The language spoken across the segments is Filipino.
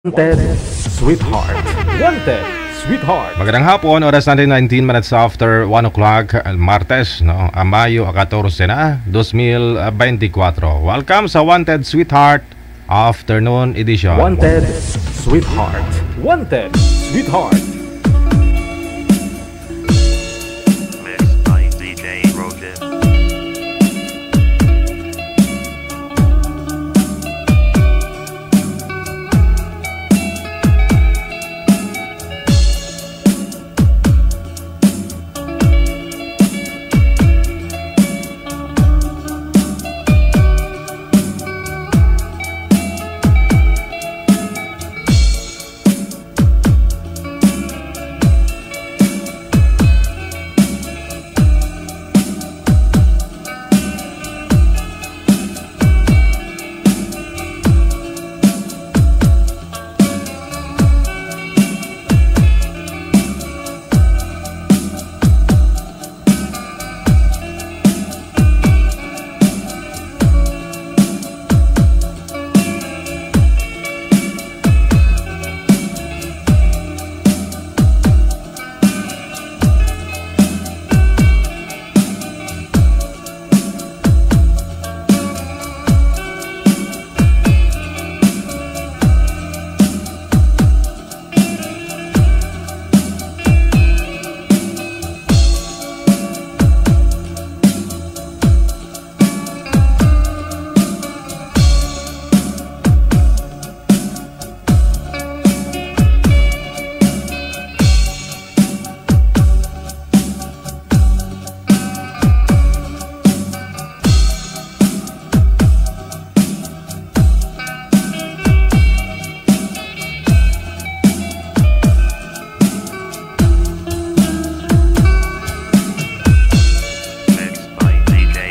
Wanted Sweetheart. Wanted Sweetheart. Magandang hapon, oras natin 19 minutes after 1 o'clock, Martes, no? Mayo 14 na, 2024. Welcome sa Wanted Sweetheart Afternoon Edition. Wanted Sweetheart. Wanted Sweetheart. Mixed by DJ Rogan. Mixed by DJ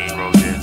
Rogan.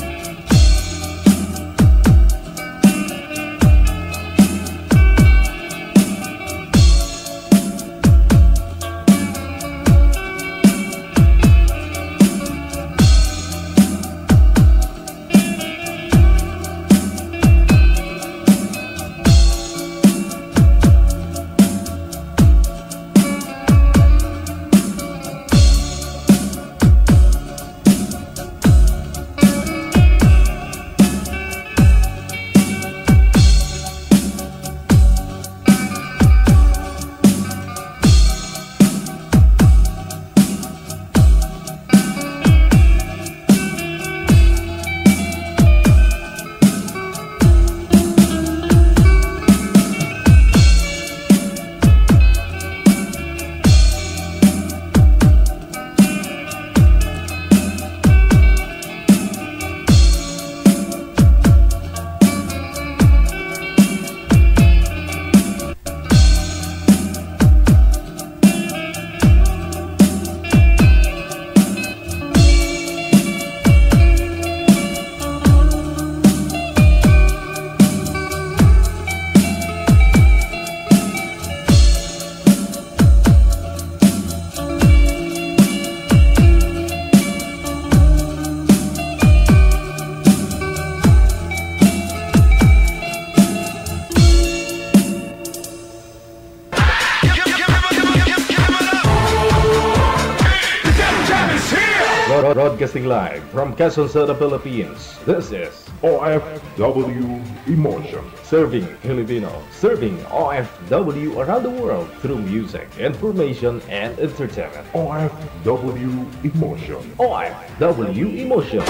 Broadcasting live from Quezon City, Philippines. This is OFW Emotion. Serving Filipino, serving OFW around the world through music, information, and entertainment. OFW Emotion. OFW Emotion.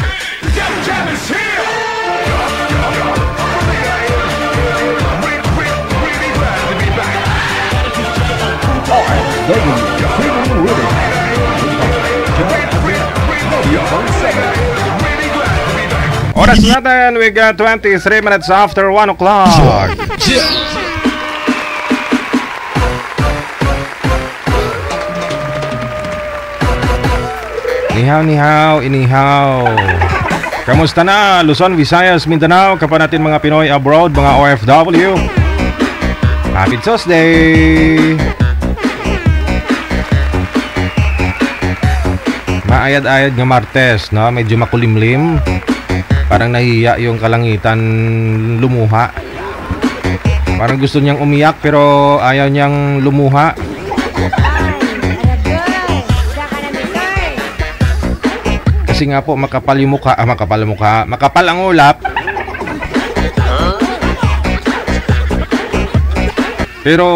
Oras natin, we got 23 minutes after 1 o'clock. Nihaw, inihaw. Kamusta na Luzon, Visayas, Mindanao, kapwa natin mga Pinoy abroad, mga OFW. Happy Tuesday. Maayad-ayad nga Martes, no? Medyo makulimlim. Parang nahiya yung kalangitan lumuha. Parang gusto niyang umiyak pero ayaw niyang lumuha. Kasi nga po makapal yung mukha, makapal ang ulap. Pero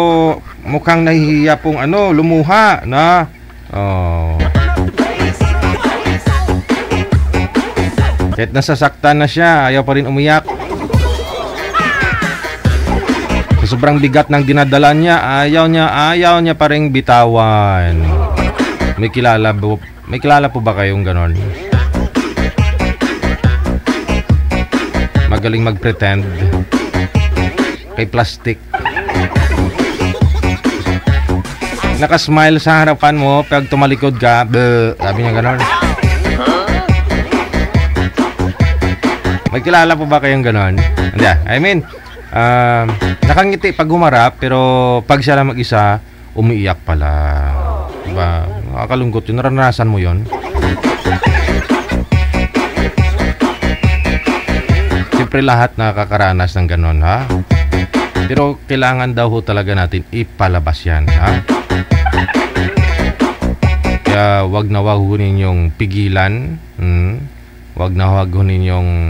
mukhang nahihiya pong lumuha na. Oh. Kahit nasasaktan na siya, ayaw pa rin umiyak. Sa sobrang bigat ng dinadala niya, ayaw niya pa rin bitawan. May kilala po ba kayong ganon? Magaling mag-pretend. Kay plastic. Nakasmile sa harapan mo, pag tumalikod ka, sabi niya ganon. May kilala po ba kayong ganon? Hindi, I mean, nakangiti pag humarap, pero pag siya lang mag-isa, umiiyak pala. Diba? Nakakalungkot yun. Naranasan mo yun? Siyempre lahat nakakaranas ng ganon, ha? Pero kailangan daw ho talaga natin ipalabas yan, ha? Kaya wag na wag ho ninyong pigilan. Wag na wag ho ninyong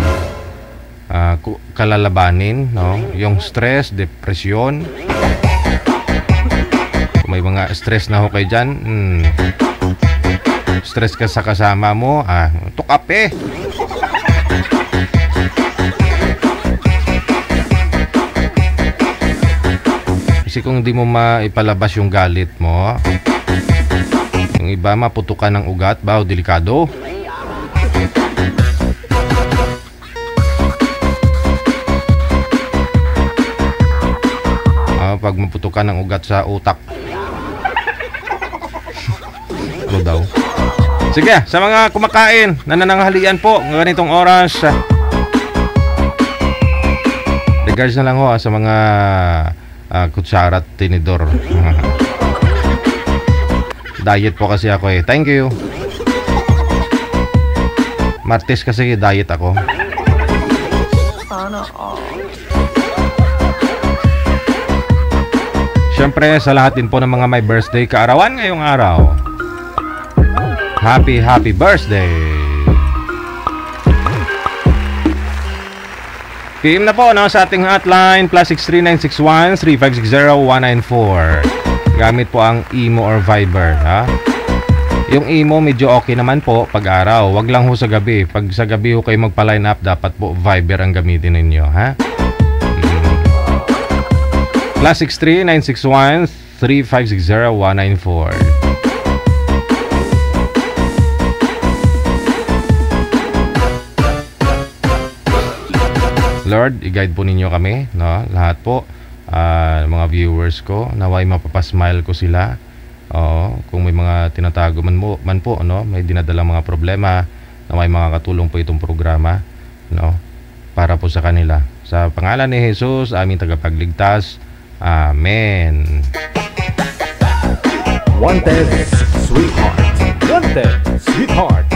kalalabanin, no? Yung stress, depresyon. Kung may mga stress na ho kayo dyan, stress ka sa kasama mo, tukape. Kasi kung hindi mo maipalabas yung galit mo, yung iba maputukan ng ugat, delikado. Pag maputukan ng ugat sa utak. Ano daw? Sige, sa mga kumakain, nanananghalian po ng ganitong oras. Regards na lang ho sa mga kutsara at tinidor. Diet po kasi ako eh. Thank you. Martes kasi diet ako. Siyempre sa lahat din po ng mga may birthday kaarawan ngayong araw. Happy birthday. PM na po sa ating hotline +63961 3560194. Gamit po ang Imo or Viber, ha? Yung Imo medyo okay naman po pag araw. Wag lang ho sa gabi. Pag sa gabi ho kayo magpa-line up, dapat po Viber ang gamitin ninyo, ha? +63961 3560194. Lord, i-guide po ninyo kami, no? Lahat po, mga viewers ko, naway mapapasmile ko sila. Kung may mga tinatago man po, no? May dinadalang mga problema, naway makakatulong po itong programa, no? Para po sa kanila. Sa pangalan ni Jesus, aming tagapagligtas. Amen. Wanted Sweetheart. Wanted Sweetheart.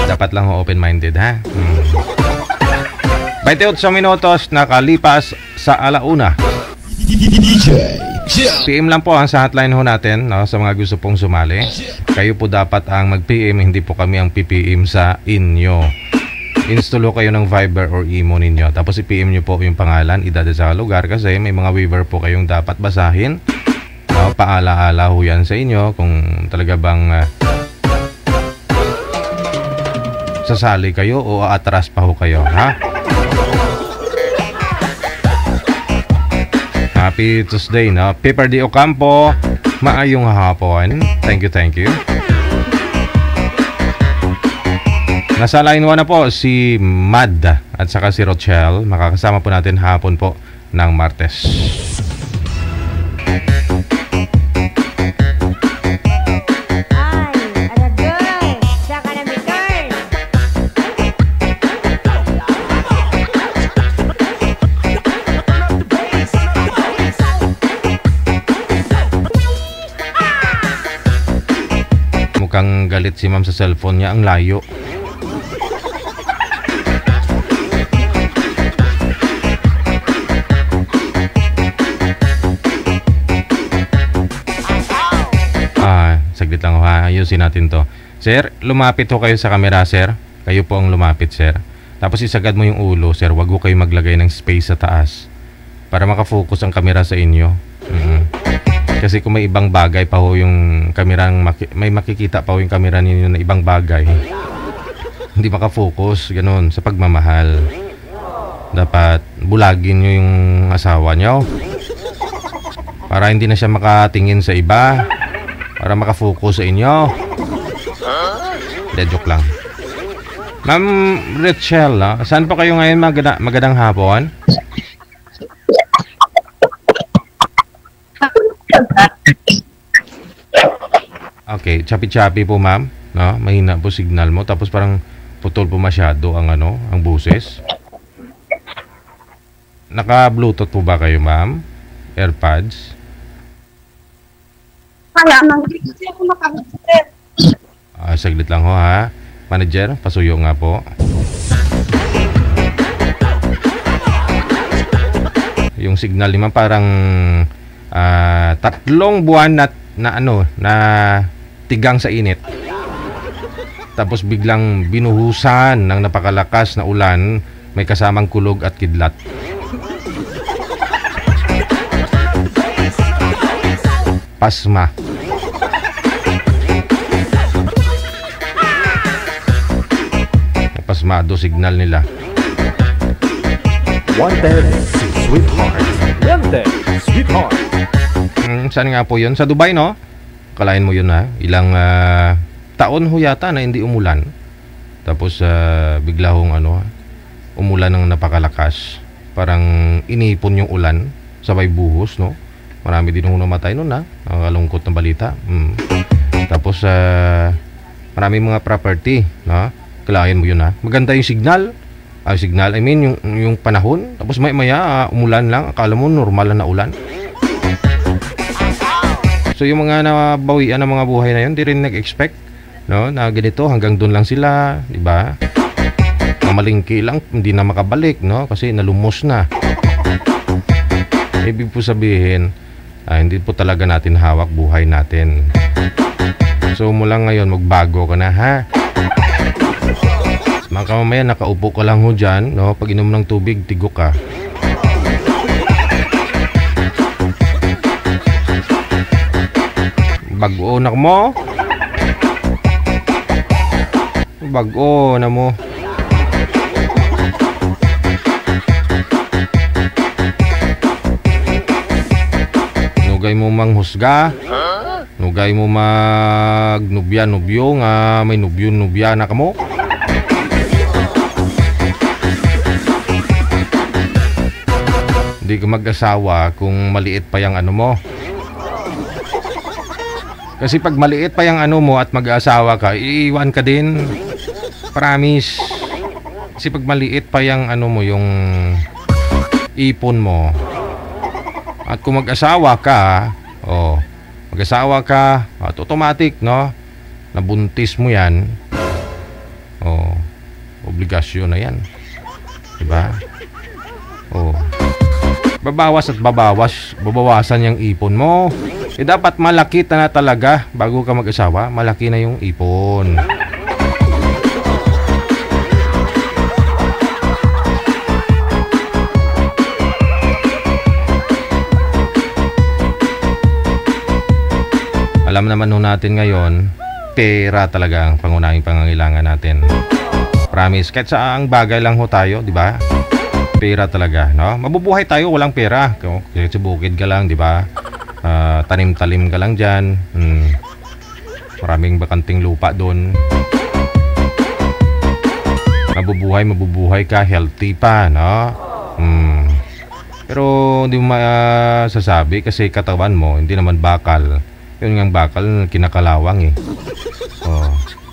Dapat lang open-minded, ha? 28 minutos nakalipas sa alauna. PM lang po ang sa hotline ho natin, no, sa mga gusto pong sumali. Kayo po dapat ang mag-PM, hindi po kami ang PPM sa inyo. Install kayo ng Viber or Imo ninyo. Tapos i-PM nyo po yung pangalan, idada sa lugar kasi may mga waiver po kayong dapat basahin. No, paala-ala ho yan sa inyo kung talaga bang sasali kayo o atras pa ho kayo, ha? Happy Tuesday, no? Pepper D. Ocampo, maayong hapon. Thank you. Nasa line 1 na po si Mad at saka si Rochelle. Makakasama po natin hapon po ng Martes. mukhang galit si ma'am sa cellphone niya, ang layo. Saglit lang ha, ayusin natin to. Sir, lumapit ho kayo sa camera, sir. Kayo po ang lumapit, sir. Tapos isagad mo yung ulo, sir. Wag ho kayo maglagay ng space sa taas para makafocus ang camera sa inyo. Kasi kung may ibang bagay pa ho yung kamerang may makikita pa ho yung camera ninyo na ibang bagay, hindi makafocus, ganun, sa pagmamahal. Dapat bulagin nyo yung asawa nyo para hindi na siya makatingin sa iba, para makafocus sa inyo. Joke lang. Ma'am Rachel, saan po kayo ngayon? Magandang hapon. Okay, chapi-chapi po ma'am, no? Mahina po signal mo, tapos parang putol po masyado ang ang boses. Naka-Bluetooth po ba kayo, ma'am? AirPods? Kaya hindi ako makabutin. Saglit lang ho ha. Manager, pasuyo nga po. Yung signal ni ma'am parang 3 buwan na tigang sa init. Tapos biglang binuhusan ng napakalakas na ulan, may kasamang kulog at kidlat. Pasma. Pasmado signal nila. Wanted, sweetheart. Wanted, sweetheart. Saan nga po yun? Sa Dubai, no? Kalain mo yun ha. Ilang taon ho yata na hindi umulan. Tapos bigla hong umulan ng napakalakas. Parang inipon yung ulan. Sabay buhos, no? Marami din hong namatay nun ha. Nakalungkot na balita. Tapos marami mga property, no? Kalain mo yun ha. Maganda yung signal. Signal, I mean yung panahon. Tapos maya umulan lang. Akala mo normal na ulan. So yung mga nabawian ng mga buhay na yun, di rin nag-expect, no, na ganito, hanggang doon lang sila, di ba? Mamalingki lang, hindi na makabalik, no, kasi nalumos na. Ibig po sabihin, hindi po talaga natin hawak buhay natin. So mula ngayon, magbago ka na, ha? Mga mamaya, nakaupo ka lang ho dyan, no, pag inom ng tubig, tigok ka. Bago na mo. Bago na mo. Nugay mo manghusga. Nugay mo magnubya-nubyo nga may nubyo-nubya na kamo. Hindi ka mag-asawa kung maliit pa yung mo. Kasi pag maliit pa yung mo at mag-aasawa ka, iiwan ka din. Promise. Kasi pag maliit pa yung mo, yung ipon mo. At kung mag-asawa ka, mag-asawa ka, at automatic, no? Nabuntis mo yan. Obligasyon na yan. Diba? Babawas at babawasan yung ipon mo. Dapat malaki na talaga bago ka mag-asawa. Malaki na yung ipon. Alam naman natin ngayon, pera talaga ang pangunahing pangangailangan natin. Promise, kahit saang bagay lang ho tayo, di ba? Pera talaga, no? Mabubuhay tayo walang pera. Kasi sa bukid ka lang, di ba? Tanim-talim ka lang dyan. Maraming bakanting lupa doon. Mabubuhay ka, healthy pa, no? Pero hindi mo masasabi kasi katawan mo, hindi naman bakal. Yun nga bakal, kinakalawang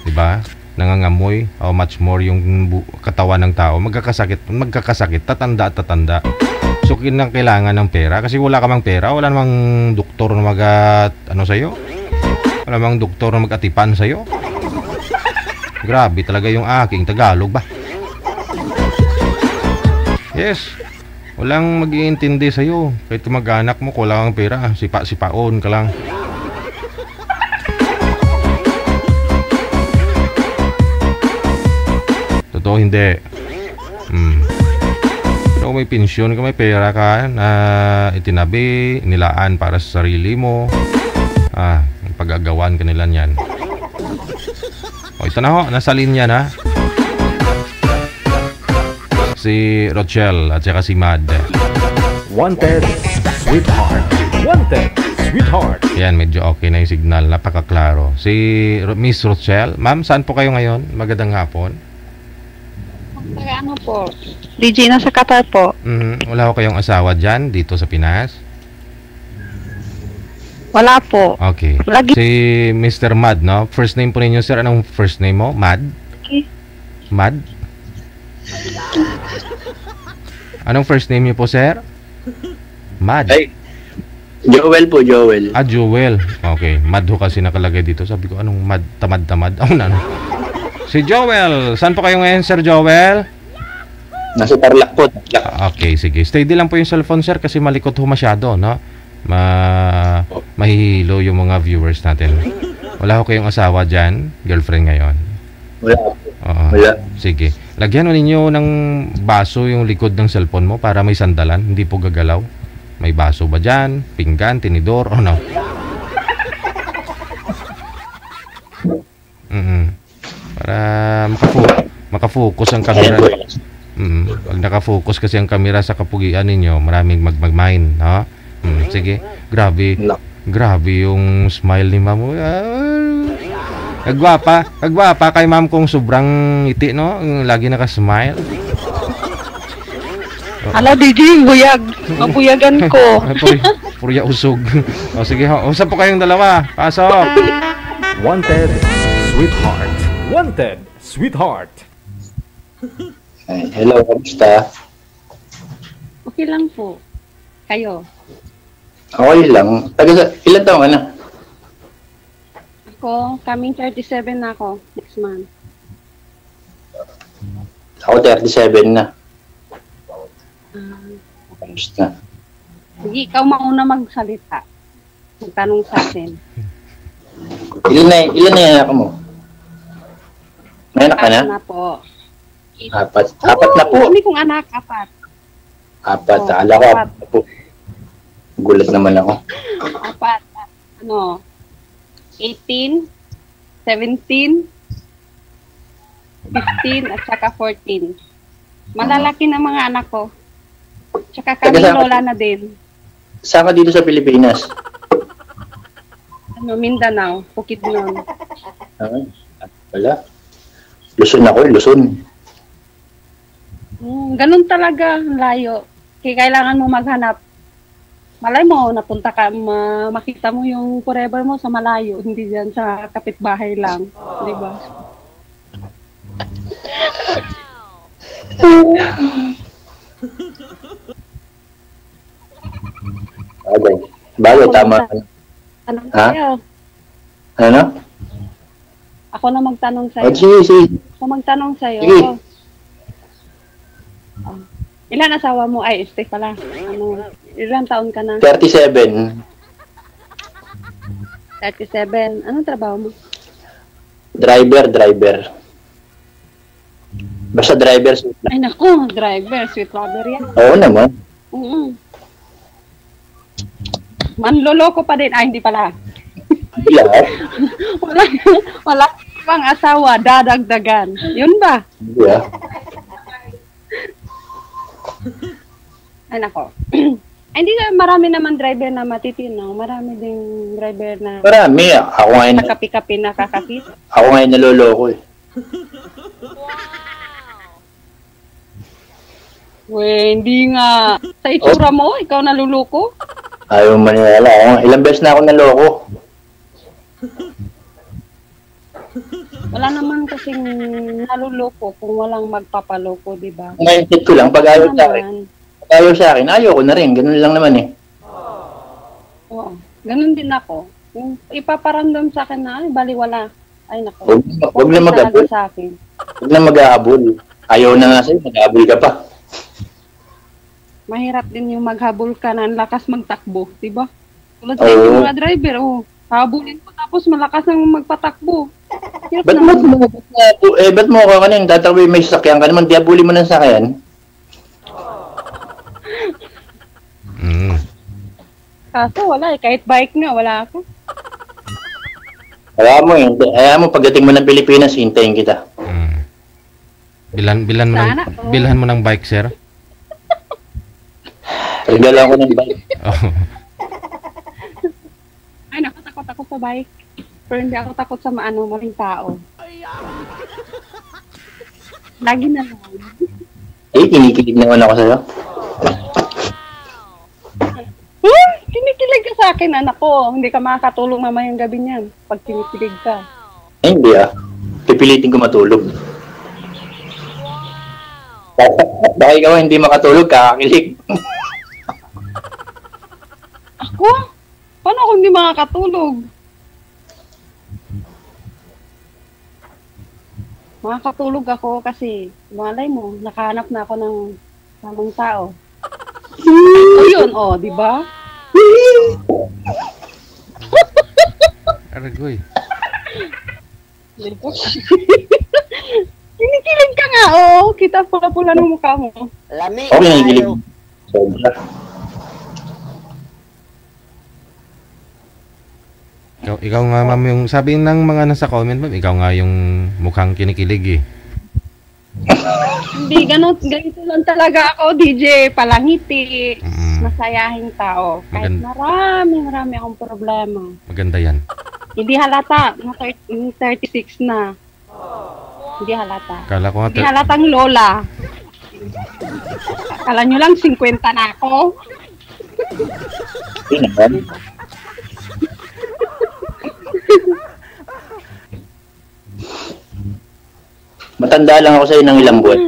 diba? Nangangamoy, much more yung katawan ng tao. Magkakasakit, tatanda. So, kailangan ng pera. Kasi wala ka mang pera, wala namang doktor na sa'yo. Wala mang doktor na mag-atipan sa'yo. Grabe talaga yung aking Tagalog ba? Yes. Walang mag-iintindi sa'yo. Kahit mag-anak mo, kulang ang pera. Sipa-sipaon ka lang. Totoo hindi. Pero may pensyon ka, may pera ka na itinabi, nilaan para sa sarili mo. Pag-agawan ka nila niyan. O ito na ho, nasa linya na si Rochelle at saka si Mad. Wanted, sweetheart. Wanted, sweetheart. Yan, medyo okay na yung signal. Napakaklaro. Si Miss Rochelle. Ma'am, saan po kayo ngayon? Magandang hapon. Ano po? DJ na sa Qatar po. Wala ko kayong asawa dyan, dito sa Pinas? Wala po. Okay. Lagi. Si Mr. Mad, no? First name po ninyo, sir. Anong first name mo? Mad? Mad? Anong first name niyo po, sir? Mad. Ay, Joel po, Joel. Joel. Okay. Mad ho kasi nakalagay dito. Sabi ko, anong mad? Tamad-tamad? Ano? Si Joel. Saan po kayo ngayon, Sir Joel? Nasa Tarlac po. Okay, sige. Steady lang po yung cellphone, sir, kasi malikot ho masyado, no? Mahihilo yung mga viewers natin. Wala ho kayong asawa dyan? Girlfriend ngayon? Wala. Wala. Sige. Lagyan mo ninyo ng baso yung likod ng cellphone mo para may sandalan, hindi po gagalaw. May baso ba dyan? Pinggan, tinidor, o no? Para makafocus ang camera. Pag nakafocus kasi ang camera sa kapugian ninyo, maraming magmine, no? Sige. Grabe yung smile ni ma'am. Kagwapa kay ma'am kung sobrang ngiti, no? Lagi naka-smile. Hala, DJ, buyag. Mabuyagan ko. Purya usog. O sige, usap po kayong dalawa. Pasok. Wanted, sweetheart. Wanted, sweetheart. Hello, kamusta? Okay lang po. Kayo? Okay lang. Ilan taon ka na? Ako, coming 37 na ako next month. Ako 37 na. Kamusta? Sige, ikaw mauna magsalita. Magtanong sa akin. Ilan na yung anak mo? May anak ka na? Na po. Apat na po. Kami kong anak, 4. Apat. Akala ko apat na po. Gulat naman ako. 4. 18, 17, 15, at saka 14. Malalaki na mga anak ko. Tsaka kami lola na din. Saan ka dito sa Pilipinas? Mindanao, Bukidnon. Wala. Luzon ako, Luzon. Ganun talaga, layo. Kaya kailangan mo maghanap. Malay mo, napunta ka, makita mo yung forever mo sa malayo, hindi dyan sa kapitbahay lang. Di ba? Bagay, tama. Tanong Ha? sa'yo. Ano? Ako na magtanong sa'yo. Sige. Ako magtanong sa'yo. Sige. Ilan asawa mo? Ay, stay pala. Ilan taon ka na? 37. 37. Anong trabaho mo? Driver. Basta driver. Ay, naku, driver. Sweet lover yan. Oo naman. Manloloko pa din. Ay, hindi pala. Lahat. wala pang asawa. Dadagdagan. Yun ba? Yeah. Ay, nako. Ay, hindi na, marami naman driver na matitino. Marami ding driver na Marami. Ako ngayon, sa kapi-kapi nakakakita. naloloko eh. Hindi nga. Sa itsura mo, ikaw naluloko? Ayaw maniwala. Ilang beses na ako naloko. Wala naman kasing naluloko kung walang magpapaloko, di ba? Mindset ko lang, pag ayaw sa akin, ayaw ko na rin. Ganun lang naman eh. Oo. Ganun din ako. Yung ipaparamdam sa akin na, ay, baliwala. Ay, nako. Huwag na talaga mag-abol. sa akin. Huwag na mag-aabol. Ayaw na nga sa'yo, mag-aabol ka pa. Mahirap din yung maghabol ka na ang lakas magtakbo, di ba? Tulad Oo. sa yung mga driver, habulin ko tapos malakas ang magpatakbo. Hirap Ba't naman. ba't mo ako kanina, tatakbo may sasakyan ka naman, di abuli mo ng sasakyan. Kaso wala eh, kahit bike nga, wala ako. Kaya mo, pagdating mo ng Pilipinas, hintayin kita. Sana, oo. Bilhan mo ng bike, sir. Regalo ako ng bike. Oh. Ay, naku, takot ako sa bike. Pero hindi ako takot sa maling tao. Lagi na lang. Kinikilig naman ako sa'yo. Kinikilig ka sa akin, anak ko. Hindi ka makakatulog mamayang gabi niyan pag kinikilig ka. Hindi Pipilitin ko matulog. Baka ikaw hindi makatulog, kakakilig. Ako? Paano ako hindi makakatulog? Makakatulog ako kasi malay mo, nakahanap na ako ng tamang tao. O yun, di ba? Aragoy. Kinikilig ka nga, kita pula-pula ng mukha mo. Lami. Okay, nakikilig. Sobra. Ikaw nga, ma'am, yung sabi ng mga nasa comment, ma'am, ikaw nga yung mukhang kinikilig eh. Hindi, ganito lang talaga ako, DJ. Palangiti. Masayahing tao. Kahit marami akong problema. Maganda yan. Hindi halata. 36 na. Hindi halata. Kala ko nga, Hindi halatang lola. Kala nyo lang 50 na ako. Yun naman. Matanda lang ako sa'yo ng ilang buwan.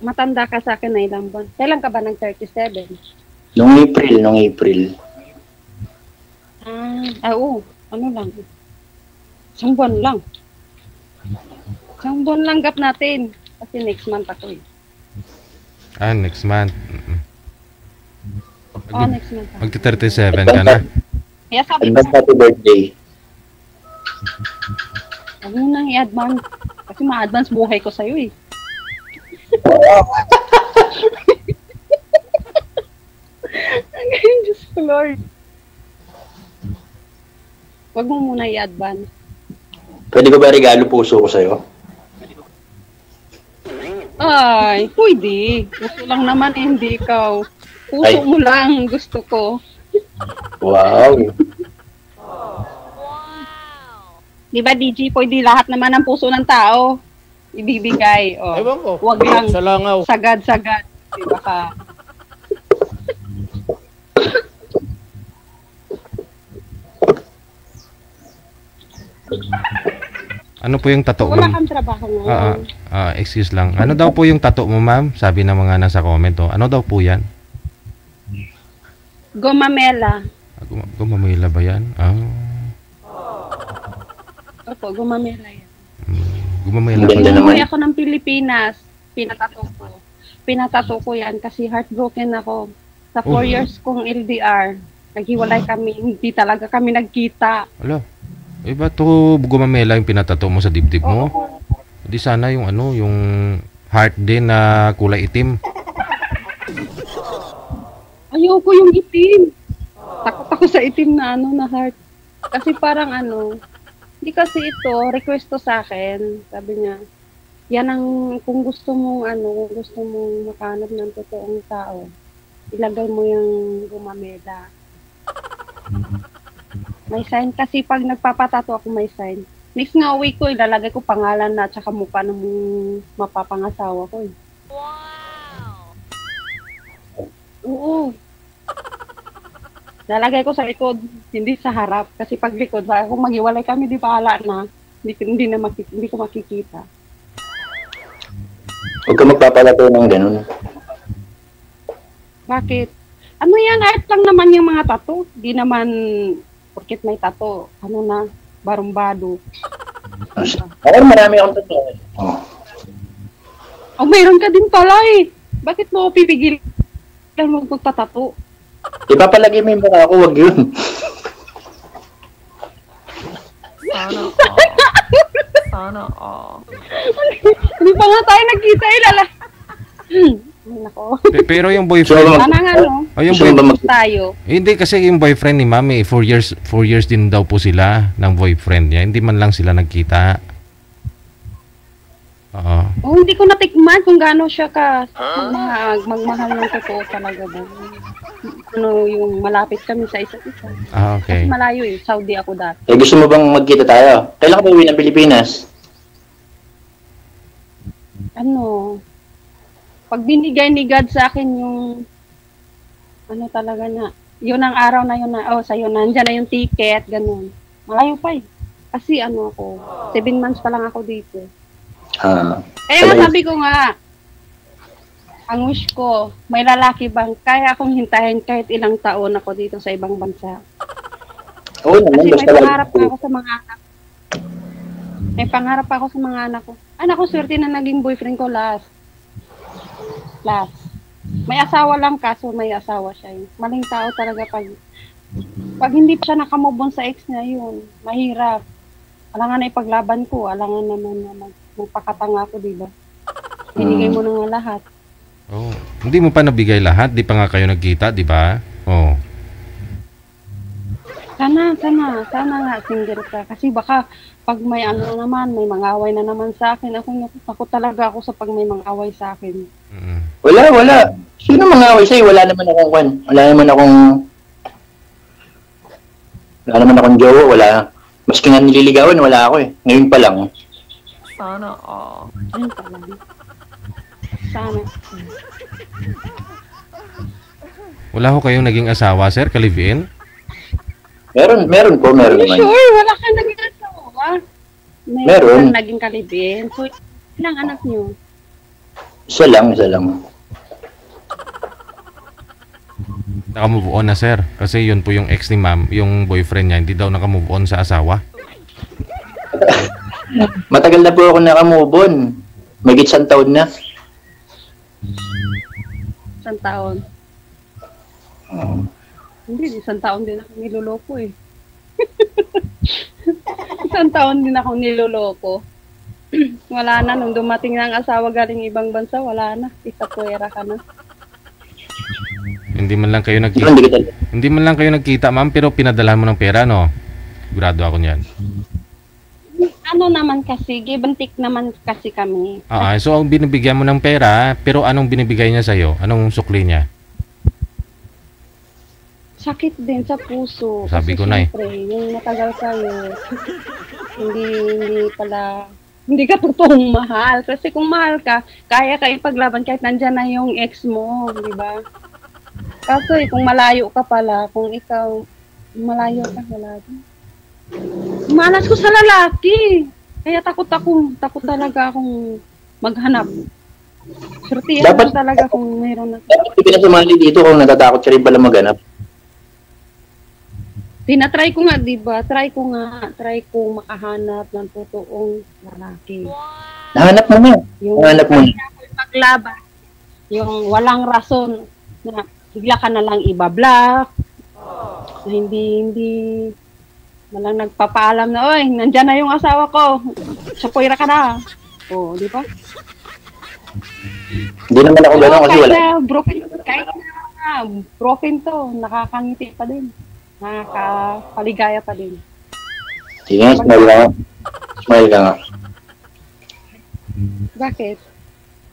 Matanda ka sa akin na ilang buwan. Kailan ka ba ng 37? Nung April. Oo. Ano lang. Isang buwan lang. Isang buwan lang gap natin. Kasi next month ako eh. Next month. Next month. Magti-37 ka na. Kaya sabi ko, Advance happy birthday. huwag mo nang i-advance. Kasi ma-advance buhay ko sa'yo eh. Ang Diyos ko, Lord. Huwag mo muna i-advance. Pwede ko ba regalo puso ko sa'yo? Ay, pwede. Gusto lang naman eh, hindi ikaw. Puso Ay. mo lang gusto ko. Wow. Di ba, DJ? Pwede lahat naman ng puso ng tao ibibigay. Ewan ko. Huwag lang Sa langaw. sagad-sagad. Di ba ka? Ano po yung tato mo? Wala kang trabaho ngayon. Excuse lang. Ano daw po yung tato mo, ma'am? Sabi ng mga nasa comment, Ano daw po yan? Gomamela. Gumamila ba yan? Opo, gumamela yan. Ganda Gumamila ba? naman. Umuwi ako ng Pilipinas. Pinatato ko yan kasi heartbroken ako. Sa 4 years kong LDR, naghiwalay kami. Hindi talaga kami nagkita. Ala. Ba't to gumamela yung pinatato mo sa dibdib mo? Di sana yung yung heart din na kulay itim. Ayoko yung itim. Takot ako sa itim na na heart. Kasi parang hindi kasi ito, request to sa akin. Sabi niya, yan ang, kung gusto mong kung gusto mong makahanap ng totoong tao, ilagay mo yung gumamela. May sign kasi pag nagpapatato ako may sign. Next nga week ko, ilalagay ko pangalan na at saka mukha ng mapapangasawa ko eh. Oo. Lalagay ko sa likod, hindi sa harap. Kasi pag likod, kung maghiwalay kami, di bahala na. Hindi ko makikita. Huwag ka magpapalato ng ganun. Bakit? Ano yan, art lang naman yung mga tattoo. Di naman, porkit may tattoo, ano na, barumbado. Ako marami akong totoo. Oh. Oh, mayroon ka din pala eh. Bakit mo ako pipigilan mo magtatato? Ipapalagay mo yung mukha ko, wag yun. Sana Sana Hindi pa nga tayo nagkita eh, lala. Nako. Pero yung boyfriend, Sana nga, no? oh, yung Gusto mo ba mag- Tayo. hindi kasi yung boyfriend ni Mami, 4 years din daw po sila ng boyfriend niya. Hindi man lang sila nagkita. Oo. Oh, hindi ko natikman kung gaano siya ka magmahal ng totoo talaga ba. Ano, yung malapit kami sa isa't isa. Ah, okay. Kasi malayo eh. Saudi ako dati. Eh, gusto mo bang magkita tayo? Kailan ka ba uwi ng Pilipinas? Ano, pag binigay ni God sa akin yung ano talaga na, yun ang araw na yun na, oh, sa'yo, nandyan na yung ticket, ganun. Malayo pa eh. Kasi ano ako, 7 months pa lang ako dito. Kaya nga sabi ko nga, ang wish ko, may lalaki bang kaya akong hintayin kahit ilang taon ako dito sa ibang bansa. Oo naman, Kasi may basta pangarap pa ako sa mga anak. May pangarap pa ako sa mga anak ko. Anak ko, swerte na naging boyfriend ko last. May asawa lang kaso may asawa siya. Maling tao talaga pag hindi siya nakamove on sa ex niya yun, mahirap. Alangan na ipaglaban ko, alangan naman na magpakatanga ko, diba? Binigay mo na nga lahat. Oh, hindi mo pa nabigay lahat, di pa nga kayo nagkita, di ba? Oh. Sana nga single ka. Kasi baka pag may ano naman, may mangaway na naman sa akin. Ako talaga ako sa pag may mangaway sa akin. Mm. Wala. Sino mangaway sa'yo? Wala naman akong jowa, wala. Maski nga nililigawan, wala ako eh. Ngayon pa lang. Sana Ayun pala. Sana. Wala ho kayong naging asawa, sir, kalivin? Meron Are you naman. sure? Wala kang naging asawa? Meron. Kang naging kalibin. So, ilang anak niyo? Isa lang. Nakamove on na, sir. Kasi yun po yung ex ni ma'am, yung boyfriend niya, hindi daw nakamove on sa asawa. Matagal na po ako nakamove on. Magit 1 taon na. Isang taon. Hindi, isang taon din ako niloloko eh. Isang taon din ako niloloko. Wala na, nung dumating na ang asawa galing ibang bansa, wala na. Isa-puwera ka na. Hindi man lang kayo nagkita. Hindi kita. Hindi man lang kayo nagkita, ma'am, pero pinadala mo ng pera, no? Sigurado ako niyan. Ano naman kasi, give and take naman kasi kami. So ang binibigyan mo ng pera, pero anong binibigay niya sa'yo? Anong sukli niya? Sakit din sa puso. Sabi Kasi ko na eh. syempre, yung matagal kayo, hindi ka totoong mahal. Kasi kung mahal ka, kaya ka ipaglaban kahit nandyan na yung ex mo, di ba? Kaso kung malayo ka pala, kung ikaw, malayo ka, wala din. Malas ko sa lalaki. Kaya takot talaga akong maghanap. Surtihan Dapat- ko talaga kung mayroon na. Dapat hindi ka na sumali dito kung natatakot ka rin pala maganap. Tinatry ko nga, di ba? Try ko makahanap ng totoong lalaki. Nahanap mo na. Yung Nahanap mo na. paglaban, yung walang rason na bigla ka na lang ibablock, na hindi malang nagpapaalam na, oy, nandyan na yung asawa ko, sapoira ka na. O, di ba? Hindi naman ako gano'n kasi wala. Kahit na broken to, nakakangiti pa din. Nakakapaligaya pa din. Sige, smile ka nga. Smile ka nga. Bakit?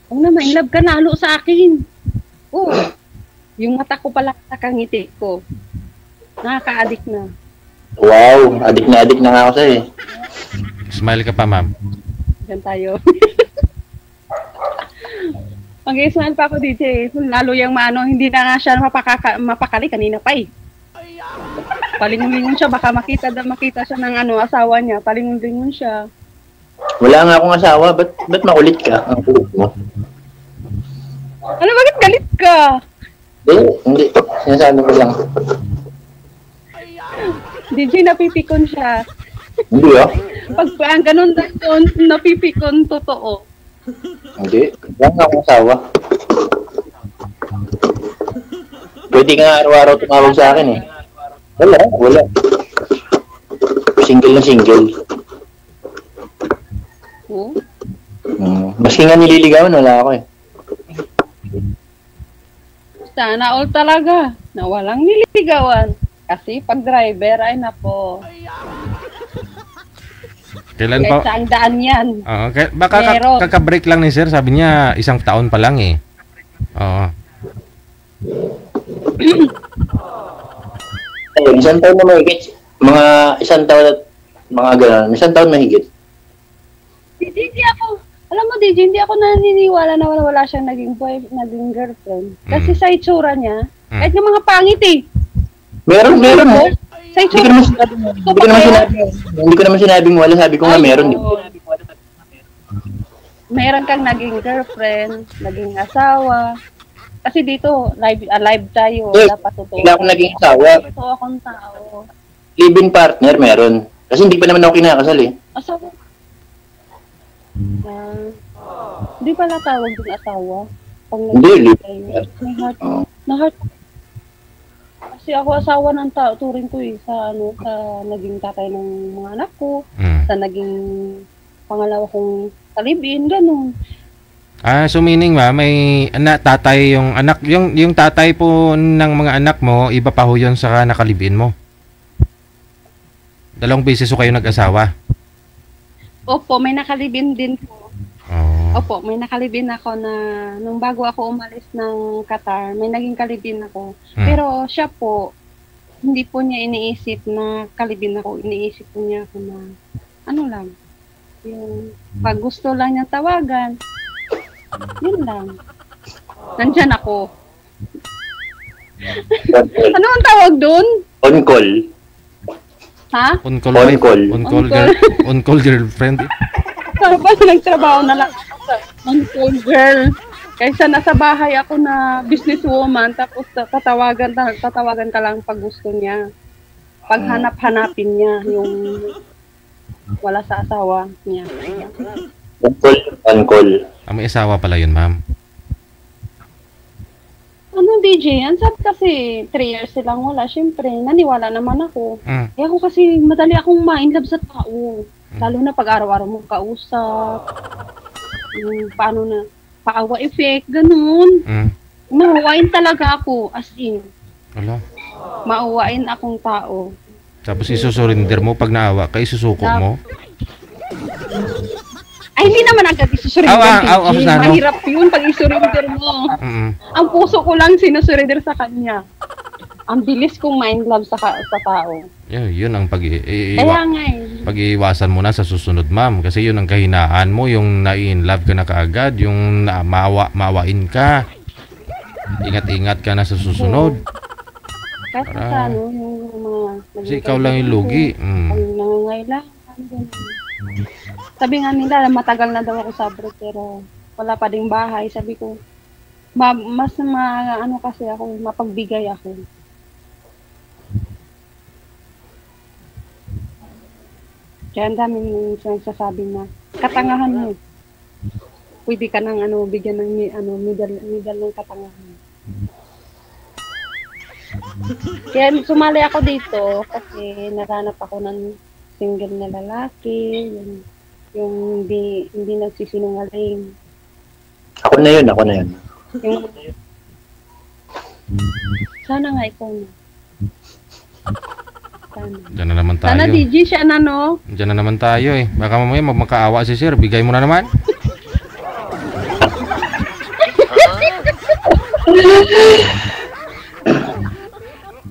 Oo naman, in love ka lalo sa akin. Oo. Yung mata ko pala nakangiti ko. Nakaka-addict na. Wow, adik na nga ako sa'yo eh. Smile ka pa, ma'am. Diyan tayo. Mag-smile pa ako DJ. Lalo yung hindi na nga siya mapakali kanina pa eh. Palingon-lingon siya, baka makita siya ng asawa niya. Palingon-lingon siya. Wala nga akong asawa, ba't makulit ka? Ang kulit mo. Ano, bakit galit ka? Hindi. Sinasabi ko lang. DJ, napipikon siya. Hindi ah. Pag ang ganun doon, napipikon, totoo. Hindi. Wala nga akong asawa. Pwede ka nga araw-araw tumawag sa akin eh. Wala. Single na single. Oh? Maski nga nililigawan, wala ako eh. Sana all talaga na walang nililigawan. Kasi pag driver, ay nako. Kailan Kahit pa? saan daan yan. Oo, baka Meron. kaka-break lang ni sir. Sabi niya, 1 taon pa lang eh. Oo. Ayun, 1 taon na mahigit. Mga 1 taon at mga gano'n. 1 taon mahigit. Hindi ako, alam mo DJ, hindi ako naniniwala na wala siyang naging girlfriend. Kasi sa itsura niya, kahit yung mga pangit eh. Meron. Sa Hindi ko itsura. naman sinabing wala. Sabi ko nga meron. oo. Meron kang naging girlfriend, naging asawa. Kasi dito, live tayo. Yes, Dapat totoo. Hindi ako naging asawa. Totoo akong tao. Live-in partner meron. Kasi hindi pa naman ako kinakasal eh. Asawa? Hindi pala tawag din asawa. Pag Hindi, nag- live-in. May heart. Oo. Na-heart. Kasi ako asawa ng turing ko eh. Sa naging tatay ng mga anak ko. Sa naging pangalawa kong kalibin. Ganun. So meaning may tatay yung anak, yung tatay po ng mga anak mo, iba pa ho yun sa nakalibin mo. 2 beses ho kayo nag-asawa. Opo, may nakalibin din po. Oh. Opo, may nakalibin ako na nung bago ako umalis ng Qatar, may naging kalibin ako. Pero siya po, hindi po niya iniisip na kalibin ako. Iniisip po niya ako na ano lang, yung pag gusto lang niya tawagan, yun lang. Nandyan ako. Ano ang tawag dun? On call. Ha? On-call On wife, call. on-call girlfriend. Para ba nagtrabaho na lang ako sa on-call girl? Kaysa nasa bahay ako na businesswoman, tapos tatawagan ka lang pag gusto niya. Pag hanap-hanapin niya yung wala sa asawa niya. On call. May asawa pala yun, ma'am. Ano DJ, ang sabi kasi 3 years silang wala. Siyempre, naniwala naman ako. Eh ako kasi madali akong ma-inlove sa tao. Lalo na pag araw-araw mo kausap. Paano na, paawa effect, ganun. Mauwain talaga ako, as in. Wala. Mauwain akong tao. Tapos isusurinder mo pag naawa ka, isusuko mo. Ay, hindi naman agad isusurinder. Mahirap yun pag isurrender mo. Ang puso ko lang sinusurrender sa kanya. Ang bilis kong mind love sa tao. Yun ang Kaya nga eh. pag-iiwasan mo na sa susunod, ma'am. Kasi yun ang kahinaan mo, yung na-in love ka na kaagad, yung maawain ka. Ingat-ingat ka na sa susunod. Kahit sa ano, yung mga... Kasi ikaw lang yung lugi. Ang nangangailangan. Sabi nga nila, matagal na daw ako sa abroad, pero wala pa ding bahay. Sabi ko, ano kasi ako, mapagbigay ako. Kaya ang dami nang sasabi na, katangahan mo. Pwede ka nang bigyan ng middle ng katangahan. Kaya sumali ako dito kasi naranap ako ng single na lalaki, yung hindi nagsisinungaling. Ako na yun. Sana nga ikaw na. Sana. Diyan na naman tayo. Sana DJ siya na, no? Diyan na naman tayo eh. Baka mamaya magmakaawa si sir. Bigay mo na naman.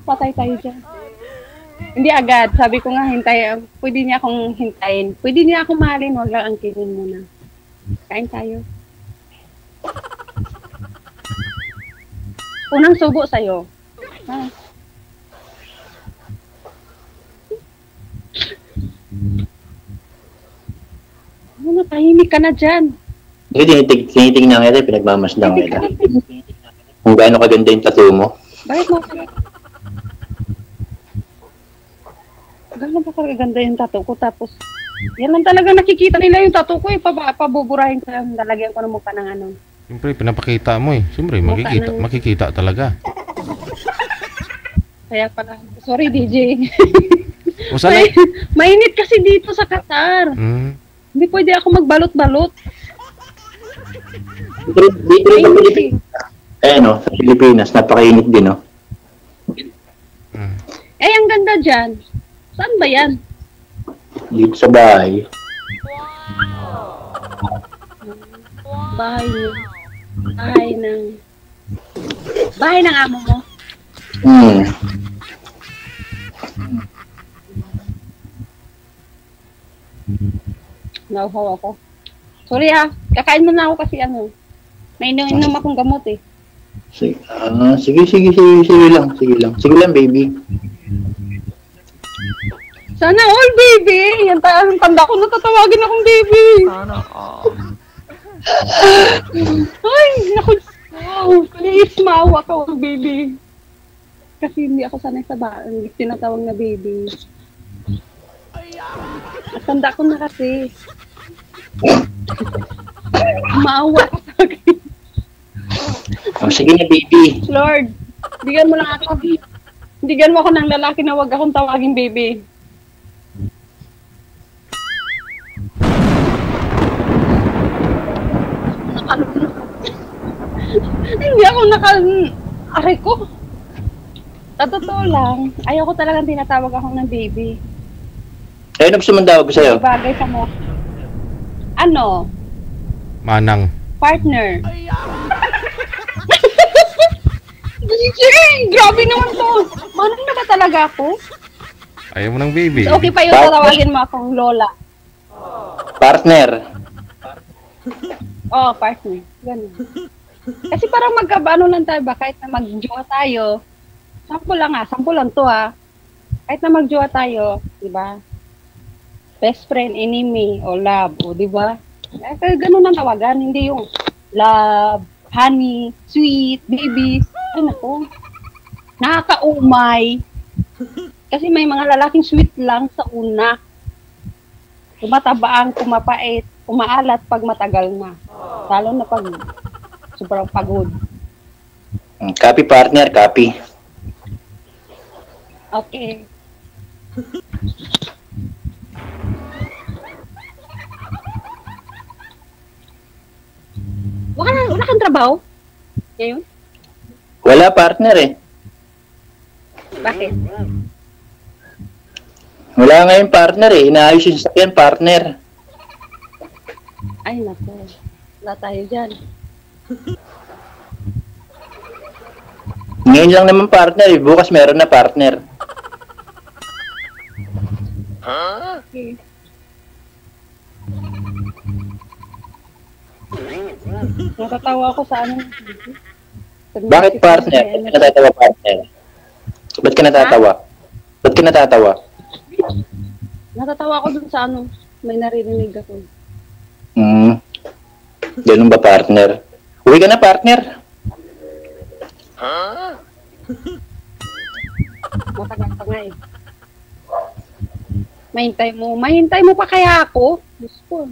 Patay tayo dyan. Hindi agad. Sabi ko nga, pwede niya akong hintayin. Pwede niya akong mahalin, wag lang angkinin muna. Kain tayo. Unang subo sa'yo. Ha? Ano, tahimik ka na dyan. Hindi, tinitingnan kita, pinagmamasdan kita. Kung gaano kaganda yung tattoo mo. Bakit mo? Gano'n ba kaganda yung tattoo ko? Tapos, yan lang talaga nakikita nila yung tattoo ko eh. Pabuburahin ko lang. Lalagyan ko ng mukha ng ano. Siyempre, pinapakita mo eh. Siyempre, makikita talaga. Kaya pala. Sorry, DJ. O sana... Mainit kasi dito sa Qatar. Hindi pwede ako magbalot-balot. Dito rin sa Pilipinas. Sa Pilipinas, napakainit din, no? Eh, ang ganda dyan. Saan ba yan? Dito sa bahay. Bahay niyo. Bahay ng amo mo. Nauhaw ako. Sorry kakain muna ako kasi may inom akong gamot eh. Sige lang. Sige lang, baby. Sana all, baby! Yan ang tanda ko na tatawagin akong baby. Sana all. Ay, naku. Please, maawa ka, all, baby. Kasi hindi ako sanay sa hindi tinatawag na baby. Tanda ko na kasi. Maawa ka sa akin. Sige na, baby. Lord, bigyan mo lang ako. Bigyan mo ako ng lalaki na wag akong tawagin baby. Hindi ako aray ko. Sa totoo lang, ayaw ko talagang tinatawag ako ng baby. Ano gusto mong tawag ko sa'yo? Bagay sa mo. Ano? Manang. Partner. DJ, grabe naman to. Manang na ba talaga ako? Ayaw mo ng baby. So, okay pa yung tatawagin mo akong lola. Partner. Oh, partner. Ganun. Kasi parang magkabano lang tayo ba? Kahit na mag-jowa tayo. Sample lang to Kahit na mag-jowa tayo, di ba? Best friend, enemy, o love, o di ba? Ganun ang tawagan, hindi yung love, honey, sweet, baby. Ay nako. Nakakaumay. Kasi may mga lalaking sweet lang sa una. Tumatabaan, kumapait, umaalat pag matagal na. Lalo na pag sobrang pagod. Copy, partner, copy. Okay. Wala kang trabaho? Ngayon? Wala, partner eh. Bakit? Wala ngayon, partner eh. Inaayos yung sasakyan, partner. Ay, naku. Wala tayo dyan. Ngayon lang naman, partner eh. Bukas meron na, partner. Okay. Natatawa ako sa ano. Bakit, partner? Ba't ka natatawa, partner? Ba't ka natatawa? Ba't ka natatawa? Natatawa ako dun sa ano. May naririnig ako. Ganun ba, partner? Uwi ka na, partner. Matagal pa nga eh. Mahintay mo pa kaya ako? Diyos ko.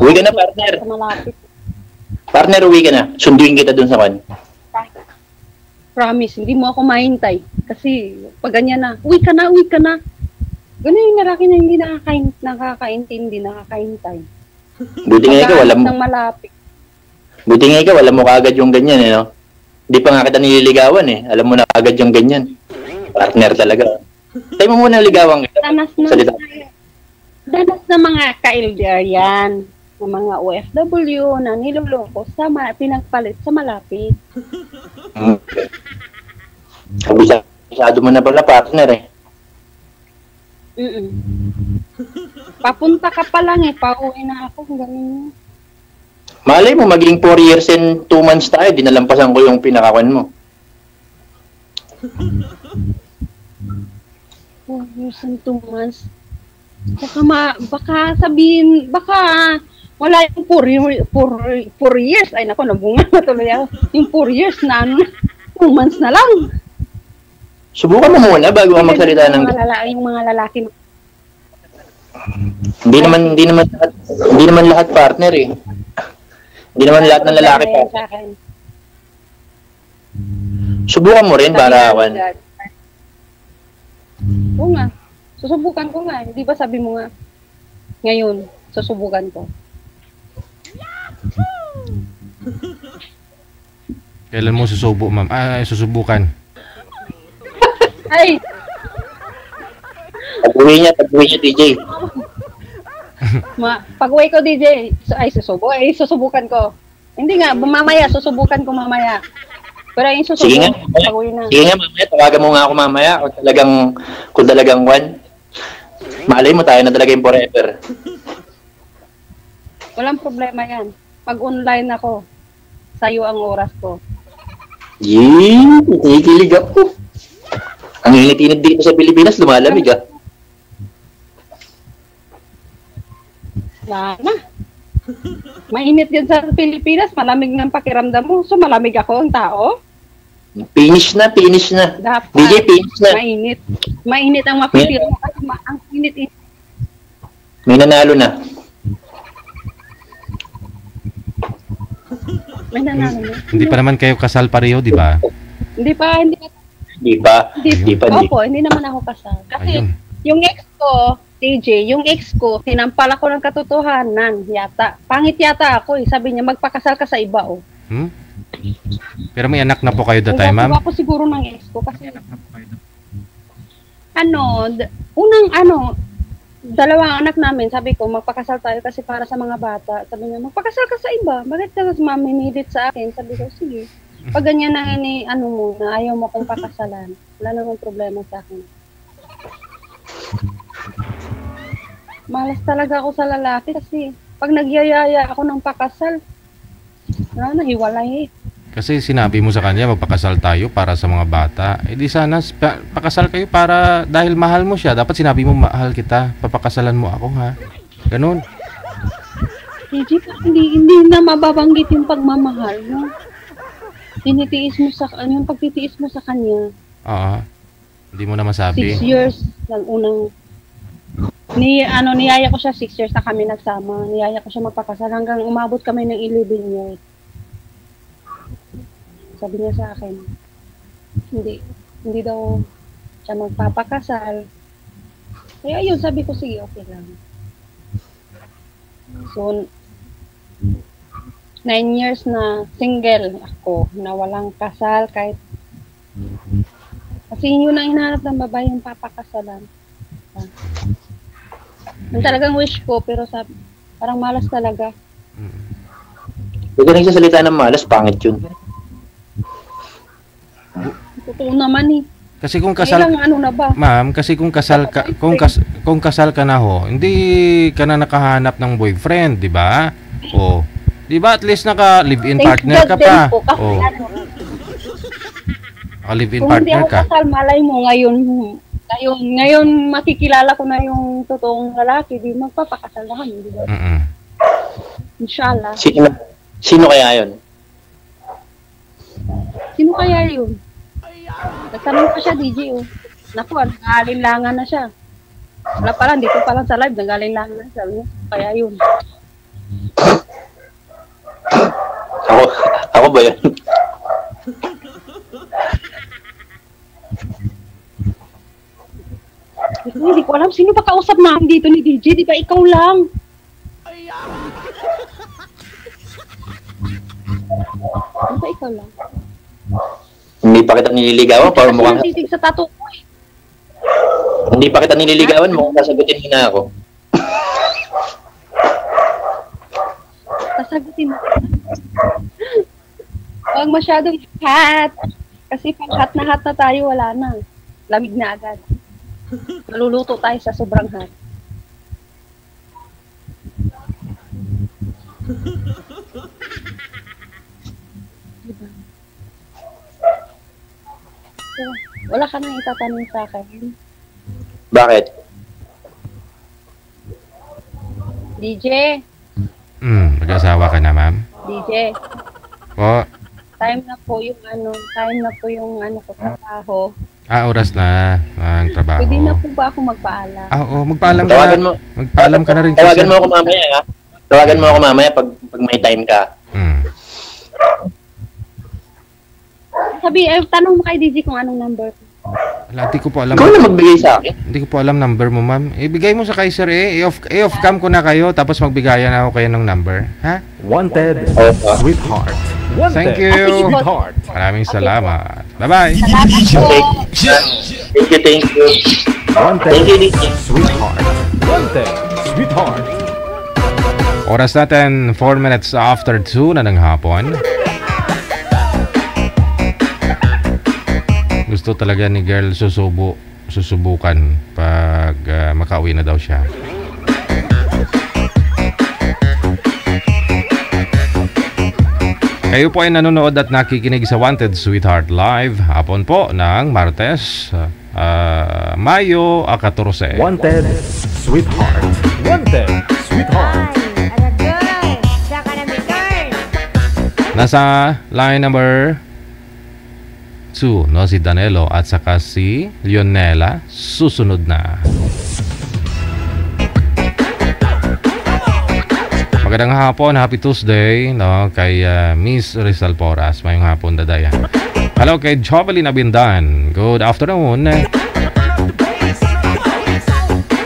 Uwi ka na, partner. Sa malapit. Partner, uwi ka na. Sunduin kita dun sa kan. Promise, hindi mo ako mahintay. Kasi pag ganyan na, uwi ka na. Ganun yung lalaki na hindi nakakaintindi, nakakaintay. Buti nga ikaw, alam mo. Ng malapit. Buti nga ikaw, alam mo kaagad yung ganyan eh, no? Di pa nga kita nililigawan eh. Alam mo na agad yung ganyan. Partner talaga. Tayo mo muna ligawan kita. Danas na mga ka-LDR yan. Ng mga OFW na niluloko sa pinagpalit sa malapit. Kabisado mo na pala, partner eh. Papunta ka pa lang eh. Pauwi na ako. Ganun. Malay mo, maging 4 years and 2 months tayo. Dinalampasan ko yung pinakawan mo. 4 years and 2 months. Baka sabihin, baka Wala yung 4 years. Ay, naku, nabunga na tuloy ako. Yung 4 years na ano, 2 months na lang. Subukan mo muna bago ka magsalita ng... Yung mga lalaki. Hindi naman lahat partner eh. Hindi naman lahat ng lalaki Problema yan partner. sa akin. Subukan mo rin Sabi para nga awan. ni God. Oo nga. Susubukan ko nga. Hindi ba sabi mo nga, ngayon, susubukan ko. Kailan mo susubo, ma'am? Susubukan. Ay! Pag-uwi niya, DJ. Pag-uwi ko, DJ, susubukan ko. Hindi nga, mamaya, susubukan ko mamaya. Pero yung Sige nga, susubukan, pag-uwi na. Sige nga, mamaya, tawagan mo nga ako mamaya kung talagang one. Malay mo tayo na talaga yung forever. Walang problema yan. Pag-online ako, sa'yo ang oras ko. Yee, nakikilig ako. Ang init-init dito sa Pilipinas, lumalamig ah. Wala na. Mainit yan sa Pilipinas, malamig ng pakiramdam mo. So, malamig ako ang tao? Finish na. Dapat. DJ, finish na. Mainit. Mainit ang mapipil mo kasi ang init. May nanalo na. May nanalo na. Hindi pa naman kayo kasal pareho, di ba? Hindi pa. Di pa. Opo, hindi naman ako kasal. Kasi Ayun. yung ex ko, TJ, yung ex ko, tinampal ako ng katotohanan yata. Pangit yata ako eh. Sabi niya, magpakasal ka sa iba oh. Hmm? Pero may anak na po kayo that time, ma'am? Ako siguro ng ex ko kasi dalawang anak namin, sabi ko, magpakasal tayo kasi para sa mga bata. Sabi niya, magpakasal ka sa iba. Bakit ka mami nilit sa akin? Sabi ko, sige. Pag ganyan na muna, ayaw mo kong pakasalan. Wala namang problema sa akin. Malas talaga ako sa lalaki kasi pag nagyayaya ako ng pakasal, wala na, hiwalay eh. Kasi sinabi mo sa kanya, magpakasal tayo para sa mga bata. Eh di sana, pakasal kayo para, dahil mahal mo siya. Dapat sinabi mo, mahal kita, papakasalan mo ako, ha? Ganun. Hindi na mababanggit yung pagmamahal, no? Yung pagtitiis mo sa kanya. Oo. Hindi mo na masabi. 6 years ng unang niyaya ko siya 6 years na kami nagsama. Niyaya ko siya magpakasal hanggang umabot kami ng 11 years. Sabi niya sa akin, hindi daw siya magpapakasal. Kaya yun, sabi ko, sige, okay lang. So, 9 years na single ako, na walang kasal, kahit kasi yun ang hinahanap ng babae, yung papakasalan. Yung talagang wish ko, pero parang malas talaga. Huwag ka nagsasalita ng malas, pangit yun. Totoo naman eh. Kasi kung kasal, Kailang ano na ba? ma'am, kasi kung kasal ka, kung kasal ka na ho, hindi ka na nakahanap ng boyfriend, di ba? O, di ba at least naka live-in partner ka pa. O, naka live-in Kung hindi partner ako ka. kasal, malay mo ngayon makikilala ko na yung totoong lalaki, di magpapakasal na kami, di ba? Inshallah. Sino kaya yun? Sino kaya yun? Nagtanong pa siya, DJ, oh. Naku, nag-aalinlangan na siya. Wala pa lang, dito pa lang sa live, nag-aalinlangan na siya. Kaya yun. Ako ba yun? Hindi ko alam, sino ba kausap namin dito ni DJ? Di ba ikaw lang? Di ba ikaw lang? Hindi pa kita nililigawan, para mukhang... Titig sa tattoo ko eh. Hindi pa kita nililigawan, mukhang sasagutin mo na ako. Sasagutin mo. Huwag masyadong hot. Kasi pag hot na tayo, wala na. Lamig na agad. Maluluto tayo sa sobrang hot. Diba? So, wala ka nang itatanong sa akin. Bakit? DJ, asawa ka na, ma'am? DJ, Po. time na po yung ko trabaho. Oras na ang trabaho. Pwede na po ba ako magpaalam? Oo, magpaalam ka Tawagan na. mo. Magpaalam ka na rin. Tawagan mo ako mamaya, ha? Tawagan mo ako mamaya pag may time ka. Tanong mo kay DJ kung anong number ko. Wala, di ko po alam. Ikaw na magbigay sa akin. Hindi ko po alam number mo, ma'am. Ibigay mo sa Kaiser I-off cam ko na kayo, tapos magbigayan ako kayo ng number. Ha? Wanted sweetheart. Wanted Thank you. sweetheart. Maraming salamat. Bye-bye. Thank you. Wanted Thank you, DJ. sweetheart. Wanted sweetheart. Oras natin, 4 minutes after 2 na ng hapon. Gusto talaga ni girl susubukan pag makauwi na daw siya. Kayo po ay nanonood at nakikinig sa Wanted Sweetheart Live hapon po ng Martes, Mayo 14. Wanted sweetheart. Wanted sweetheart. Nasa line number 2, no, si Danilo at saka si Leonela. Susunod na. Magandang hapon, happy Tuesday, no, kay Miss Rizal Porras. Mayong hapon, dadaya. Hello kay Jovelyn Abindan. Good afternoon.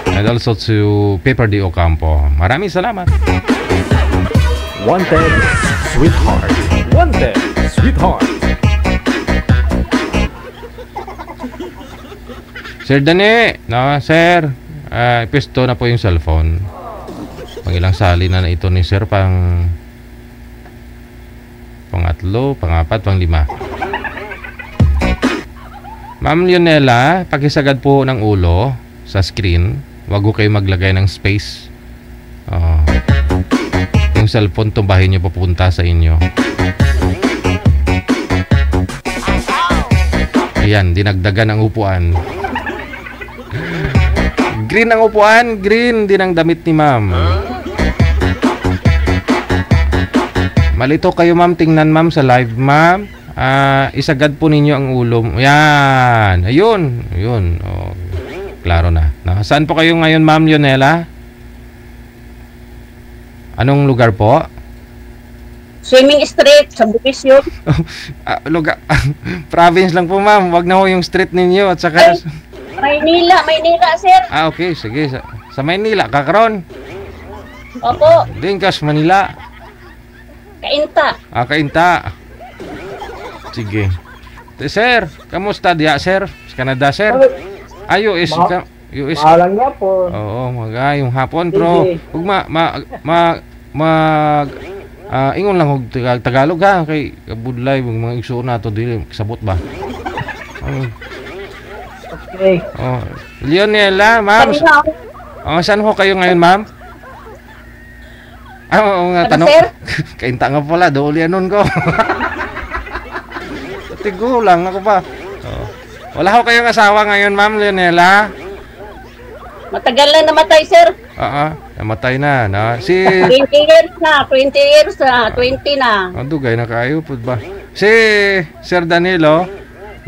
And also to Pepper D. Ocampo. Maraming salamat. Wanted sweetheart. Wanted sweetheart. Sir Dani, no, sir, pisto na po yung cellphone. Pangilang sali na ito ni sir, pangatlo, pangapat, panglima. Ma'am Leonela, pakisagad po ng ulo sa screen. Wag ko kayo maglagay ng space. Yung cellphone, tumbahin nyo papunta sa inyo. Ayan, dinagdagan ang upuan. Green ang upuan, green din ang damit ni ma'am. Malito kayo ma'am, tingnan ma'am sa live ma'am. Isagad po ninyo ang ulo. Yan, ayun. Oh, klaro na. Saan po kayo ngayon ma'am Leonela? Anong lugar po? Swimming street sa Buwisyo. Lugar, province lang po ma'am. Wag na ho yung street ninyo at saka... Maynila, sir. Okay, sige. Sa Maynila, kakaroon. Opo, Dingkas, Manila. Kainta. Kainta. Sige. Sir, kamusta diya, sir? Sa Canada, sir? US. US. Mahalang nga po. Oo, magayong hapon, bro. Huwag ingon lang hug Tagalog ha, kay budlay mga igsuon nato dili sabot ba. Okay. Leonela, ma'am. Saan ho kayo ngayon, ma'am? Oo nga, tanong. Kainta nga pala, doon anon ko. Tigo lang ako pa. Wala ho kayong asawa ngayon, ma'am Leonela? Matagal na namatay, sir. Namatay na. Si 20 years na, 20 na. dugay na kayo po ba? Si Sir Danilo,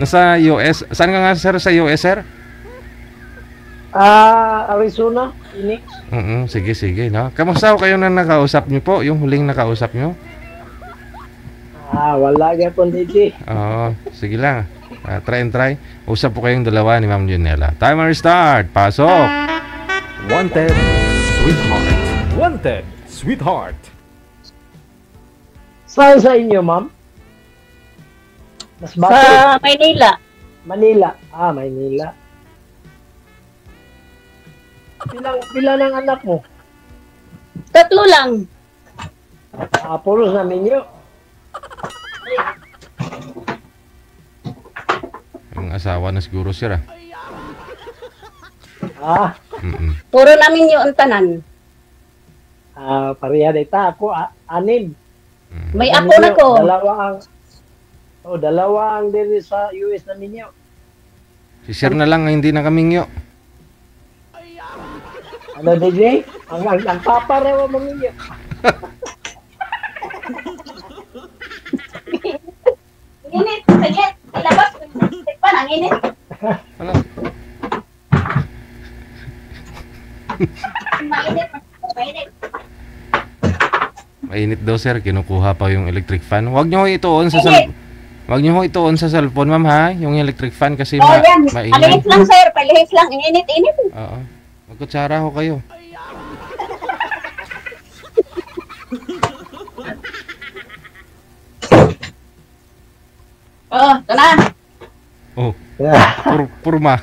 nasa US. Saan ka nga, sir, sa US, sir? Arizona, Phoenix. Sige, no. Kamusta ho kayo na nakausap niyo po? Yung huling nakausap niyo? Wala nga po, DJ. Sige lang. Try. Usap po kayong dalawa ni Ma'am Leonela. Timer start. Pasok. Wanted sweetheart. Wanted sweetheart. Saan sa inyo, ma'am? Sa Maynila. Manila. Maynila. Pila ng anak mo? 3 lang. Puros na ninyo. Yung asawa na siguro, sir. Puro namin yung tanan. Pareha dita. Ako, 6. May ako na ko. Dalawa ang diri sa US na ninyo. Si sir na lang hindi na kamingyo. Ano, DJ? Ang papa raw mo ninyo. init. Ano? Mainit. Mainit. Mainit daw sir, kinukuha pa yung electric fan. Huwag nyo ho ituon sa Huwag nyo ho ituon sa cellphone ma'am ha, yung electric fan kasi Oh, yan. mainit. Palihis lang, sir. Palihis lang. Init-init. Oo. Magkutsara ho kayo. Oh, ito na. Oh, Yeah. purma.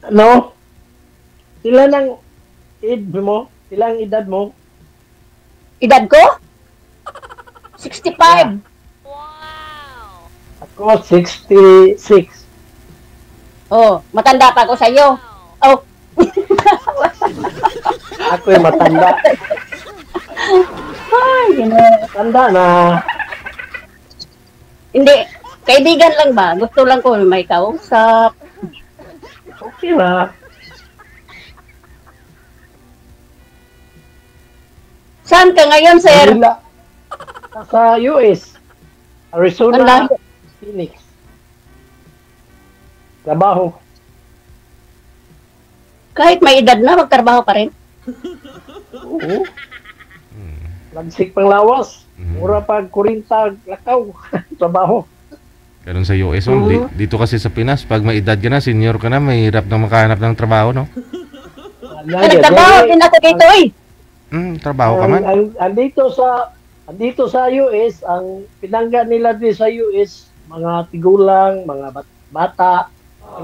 Ano? Sila ng id mo? Sila ang edad mo? Edad ko? 65. Ako, 66. Oh, matanda pa ako sa iyo. Oh. Ako yung matanda. Ay, Tanda na. Hindi. Kaibigan lang ba? Gusto lang ko may kausap. Okay na. Saan ka ngayon, sir? Manila. Sa US. Arizona. Ang layo. Phoenix. Trabaho. Kahit may edad na, magtrabaho pa rin. Oo. Lagsik pang lawas. Mura pag 40 lakaw. Trabaho. Ganun sa US, ma'am. Dito kasi sa Pinas, pag may edad ka na, senior ka na, mahirap na makahanap ng trabaho, no? Nagtrabaho din ako dito, eh. Trabaho ka man. Andito sa US, ang pinangga nila din sa US, mga tigulang, mga bata.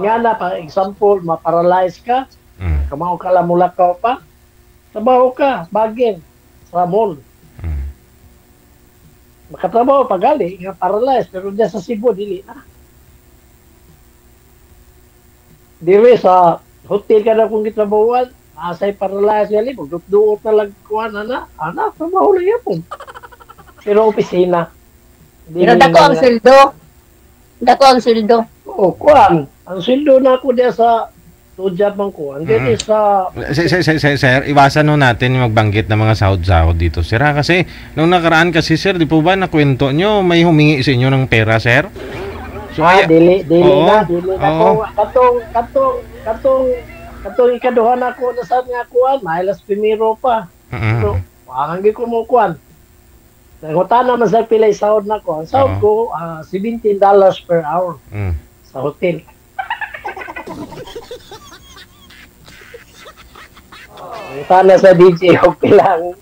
Nga na, for example, ma-paralyze ka, kamao ka lang mulakaw pa, trabaho ka, bagin, sa mall. Makatrabaho pa gali, nga paralyzed, pero diyan sa Cebu, dili na. Dili sa hotel ka na kung gitrabahuan, asay paralyzed gali, magdut-duot na lang kuha na, trabaho lang yan po. Pero opisina. Pero dako ang sildo. Dako ang sildo. Oo, kuhan. Ang sildo na ako diya sa job ang kuhan. Dili sa... Sir, iwasan no natin yung magbanggit ng mga sahod-sahod dito, sir. Ha? Kasi, nung nakaraan kasi, sir, di po ba nakwento nyo, may humingi sa inyo ng pera, sir? So, dili Oo. na. Oo. Katong ikaduhan ako na sa nga kuhan, mahilas primero pa. So, wakang ko mo kuhan. Nangutan naman sa pilay sahod na ko. Ang sahod ko, $17 per hour sa hotel. Nangutan na sa DJ o pilang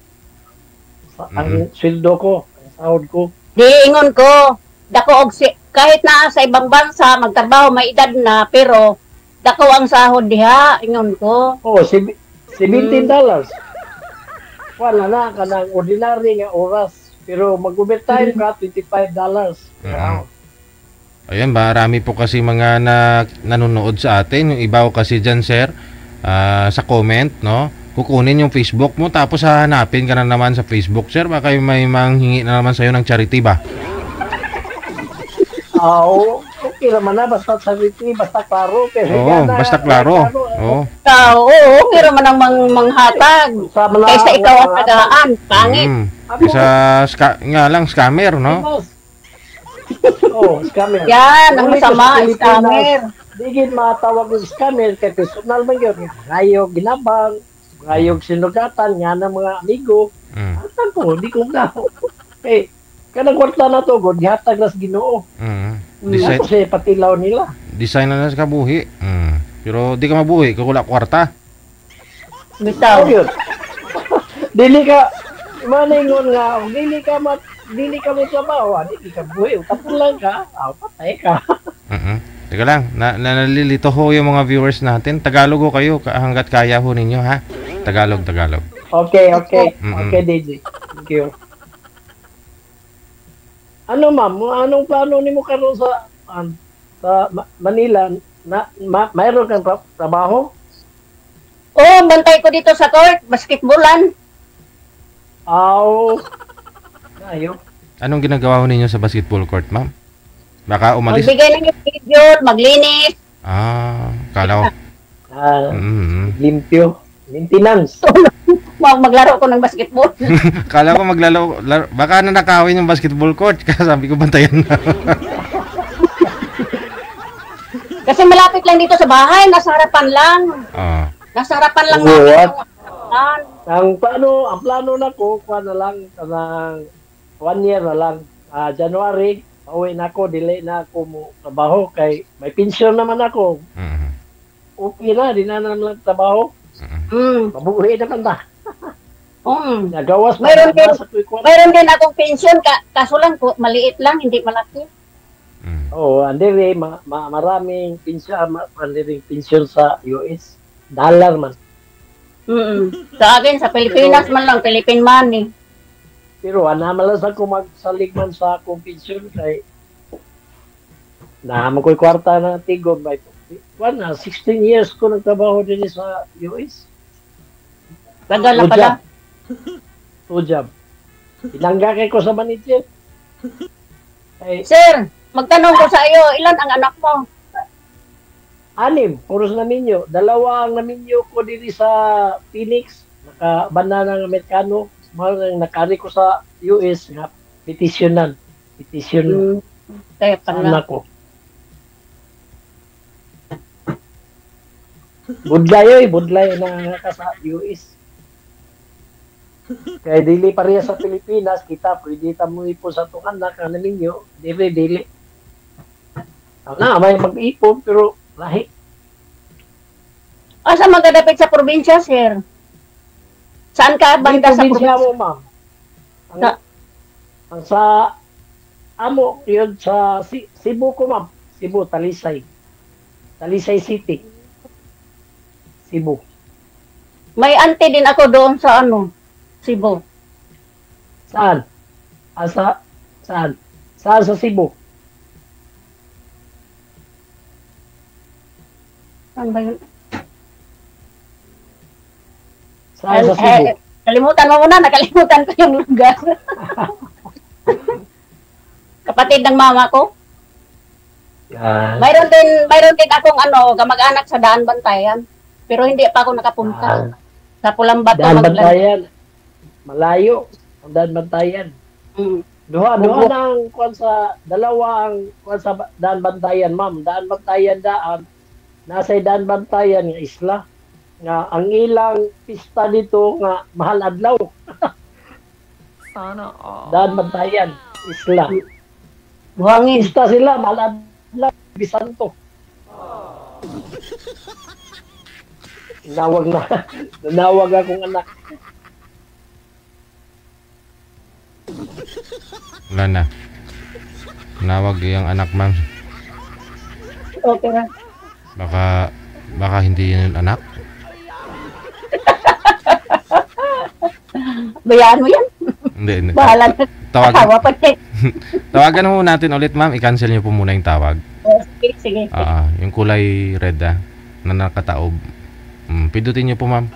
ang sweldo ko, ang sahod ko. Di ingon ko, dako og kahit na sa ibang bansa magtrabaho may edad na pero dako ang sahod diha, ingon ko. Oh, $17. Wala na kanang ordinary nga oras. Pero mag-overtime ka, $25 per hour. Ayan, marami po kasi mga nanonood sa atin. Yung iba ko kasi dyan, sir, sa comment, no? Kukunin yung Facebook mo, tapos hahanapin ka na naman sa Facebook, sir. Baka may manghingi na naman sa'yo ng charity ba? Oo, okay naman na. Basta charity, basta klaro. Oo, basta klaro. Oo. Oo, pero man ang manghatag. Kaysa ikaw ang tagaan, pangit. Kaysa nga lang, scammer, no? Oo, scammer. Yan, ang masama, scammer. Digid matawag ng scammer, kaya personal man yun. Ngayog ginabang, ngayog sinugatan, nga ng mga amigo. Atang ko, di ko na. Eh, kanang kwarta na to, God, ihatag na sa Ginoo. Ako siya patilaw nila. Design na sa kabuhi. Pero di ka mabuhi, kukula kwarta. Bitaw. Yun. Dili ka, maningon nga, dili ka mo trabaho, dili ka buhay, tapos lang ka, patay ka. Teka lang, nalilito ho yung mga viewers natin. Tagalog ho kayo, hanggat kaya ho ninyo, ha? Tagalog. Okay. Okay, DJ. Thank you. Ano ma'am, anong plano nimo karon sa Manila? Mayroon kang trabaho? Oh, bantay ko dito sa court, basketballan. Ayo. Anong ginagawa ho ninyo sa basketball court, ma'am? Baka umalis. Magbigay ng schedule, maglinis. Kala ko. Limpyo. Maintenance. Maglaro ko ng basketball. Kala ko baka nanakawin yung basketball court. Kaya sabi ko bantayan na. Kasi malapit lang dito sa bahay, nasa harapan lang. Oo. Nasa harapan lang Oo, namin at- yung Ang plano na ko, kuha na lang, kanang 1 year na lang. January, pauwi na ako, delay na ako mo trabaho kay may pension naman ako. Mhm. Okay na, di na lang trabaho. Mm. Mabuhi naman na. Mm. Nagawas pa Mayroon na din, sa tuwi ko. mayroon din akong pension, kaso lang maliit lang, hindi malaki. Oo, andiri, maraming pension, maraming pension sa US. Dollar man. Sa akin, sa Pilipinas man lang, Philippine money. Pero anamalas ako magsalig man sa akong pension kay naman ko'y kwarta na tigon by 16 years ko nagtrabaho din sa US. Tagal na pala. Two job. Pinangga kay ko sa manager. Ay, Sir, magtanong ko sa iyo, ilan ang anak mo? 6, puros na minyo. 2 ang naminyo ko diri sa Phoenix. Nakabanda ng Amerikano. Mahal na nakari ko sa US nga petitionan. Petition Kaya sa pala. anak ko. Budlay na ka sa US. Kaya dili pareha sa Pilipinas, kita pwede mo ipon sa itong anak na ninyo, dili. May mag-ipon, pero lahi. Asa magkadapit sa probinsya, sir? Saan ka banda sa probinsya probinsya? mo, ma'am. Ang sa amo, yun sa Cebu ko, ma'am. Cebu, Talisay. Talisay City. Cebu. May auntie din ako doon sa Cebu. Saan? Saan? Saan sa Cebu? Saan ba yun? Saan sa Cebu? Kalimutan mo muna, nakalimutan ko yung lugar. Kapatid ng mama ko. Yan. Mayroon din akong kamag-anak sa Daan Bantayan. Pero hindi pa ako nakapunta. Sa Pulambato. Daan Bantayan. Malayo. Ang Daan Bantayan. Duha ng kwan sa dalawang kwan sa Daan Bantayan, ma'am. Daan Bantayan daan. Nasa Daan Bantayan nga isla. Nga ang ilang pista dito nga mahal adlaw. Sana all. Daan Bantayan, isla. Buhangin. Pista sila mahal adlaw Bisanto. Nanawag akong anak. Wala na. Nawag yung anak, ma'am. Okay na. Baka hindi yun anak. Bayaan mo yan. Hindi. Bahala na. Asawa pa check. Tawagan mo natin ulit, ma'am. I-cancel niyo po muna yung tawag. Sige. Yung kulay red na nakataob. Pindutin niyo po, ma'am.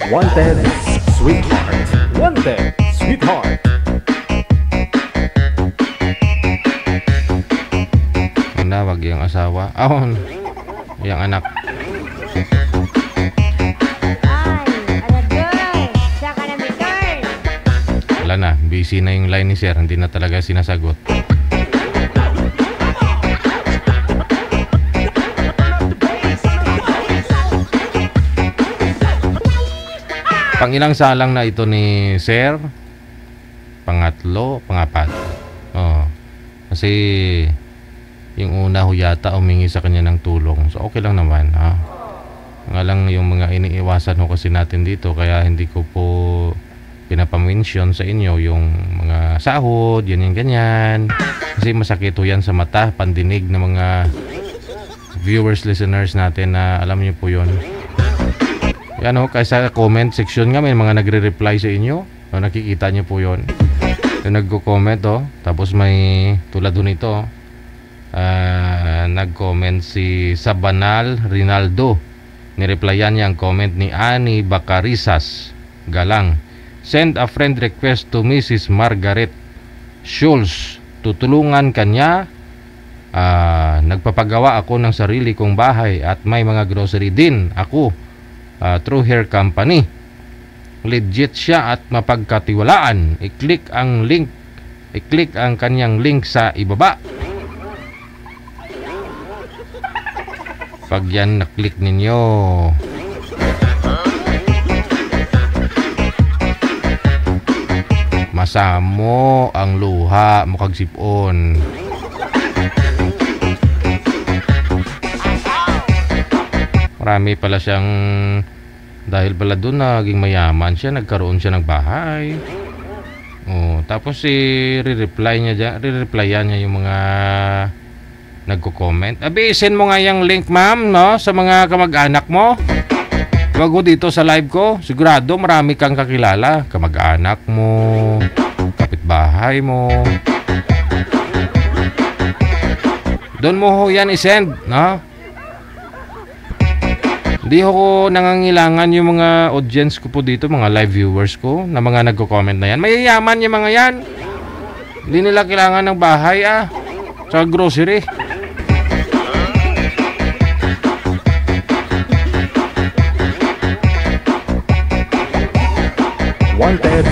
Wanted, sweetheart. Wanted, sweetheart. Nawag yung asawa. Yung anak. Wala na. Busy na yung line ni sir. Hindi na talaga sinasagot. Pangilang salang na ito ni sir? Pangatlo, pangapat. Kasi yung una ho yata umingi sa kanya ng tulong. So okay lang naman. Nga lang yung mga iniiwasan ho kasi natin dito. Kaya hindi ko po pinapamention sa inyo yung mga sahod, ganyan. Kasi masakit ho yan sa mata, pandinig ng mga viewers, listeners natin na alam niyo po yun. Yan ho, kasi sa comment section nga may mga nagre-reply sa inyo. Nakikita niyo po yun. Yung nagko-comment tapos may tulad ho nito. Nag-comment si Sabanal Rinaldo. Nireplyan niya ang comment ni Ani Bacarisas Galang. Send a friend request to Mrs. Margaret Schultz. Tutulungan kanya. Nagpapagawa ako ng sarili kong bahay at may mga grocery din ako through her company. Legit siya at mapagkatiwalaan. I-click ang kanyang link sa ibaba. Pag yan na-click ninyo, masamo ang luha mukag sipon. Marami pala siyang, dahil pala doon naging mayaman siya, nagkaroon siya ng bahay. Tapos re-replyan niya yung mga nagko-comment. Abi, send mo nga yung link, ma'am, no, sa mga kamag-anak mo. Wag mo dito sa live ko. Sigurado marami kang kakilala. Kamag-anak mo, kapitbahay mo. Doon mo ho yan i-send, no? Hindi ko nangangailangan yung mga audience ko po dito, mga live viewers ko, na mga nagko-comment na yan. Mayayaman yung mga yan. Hindi nila kailangan ng bahay, sa grocery. Wanted,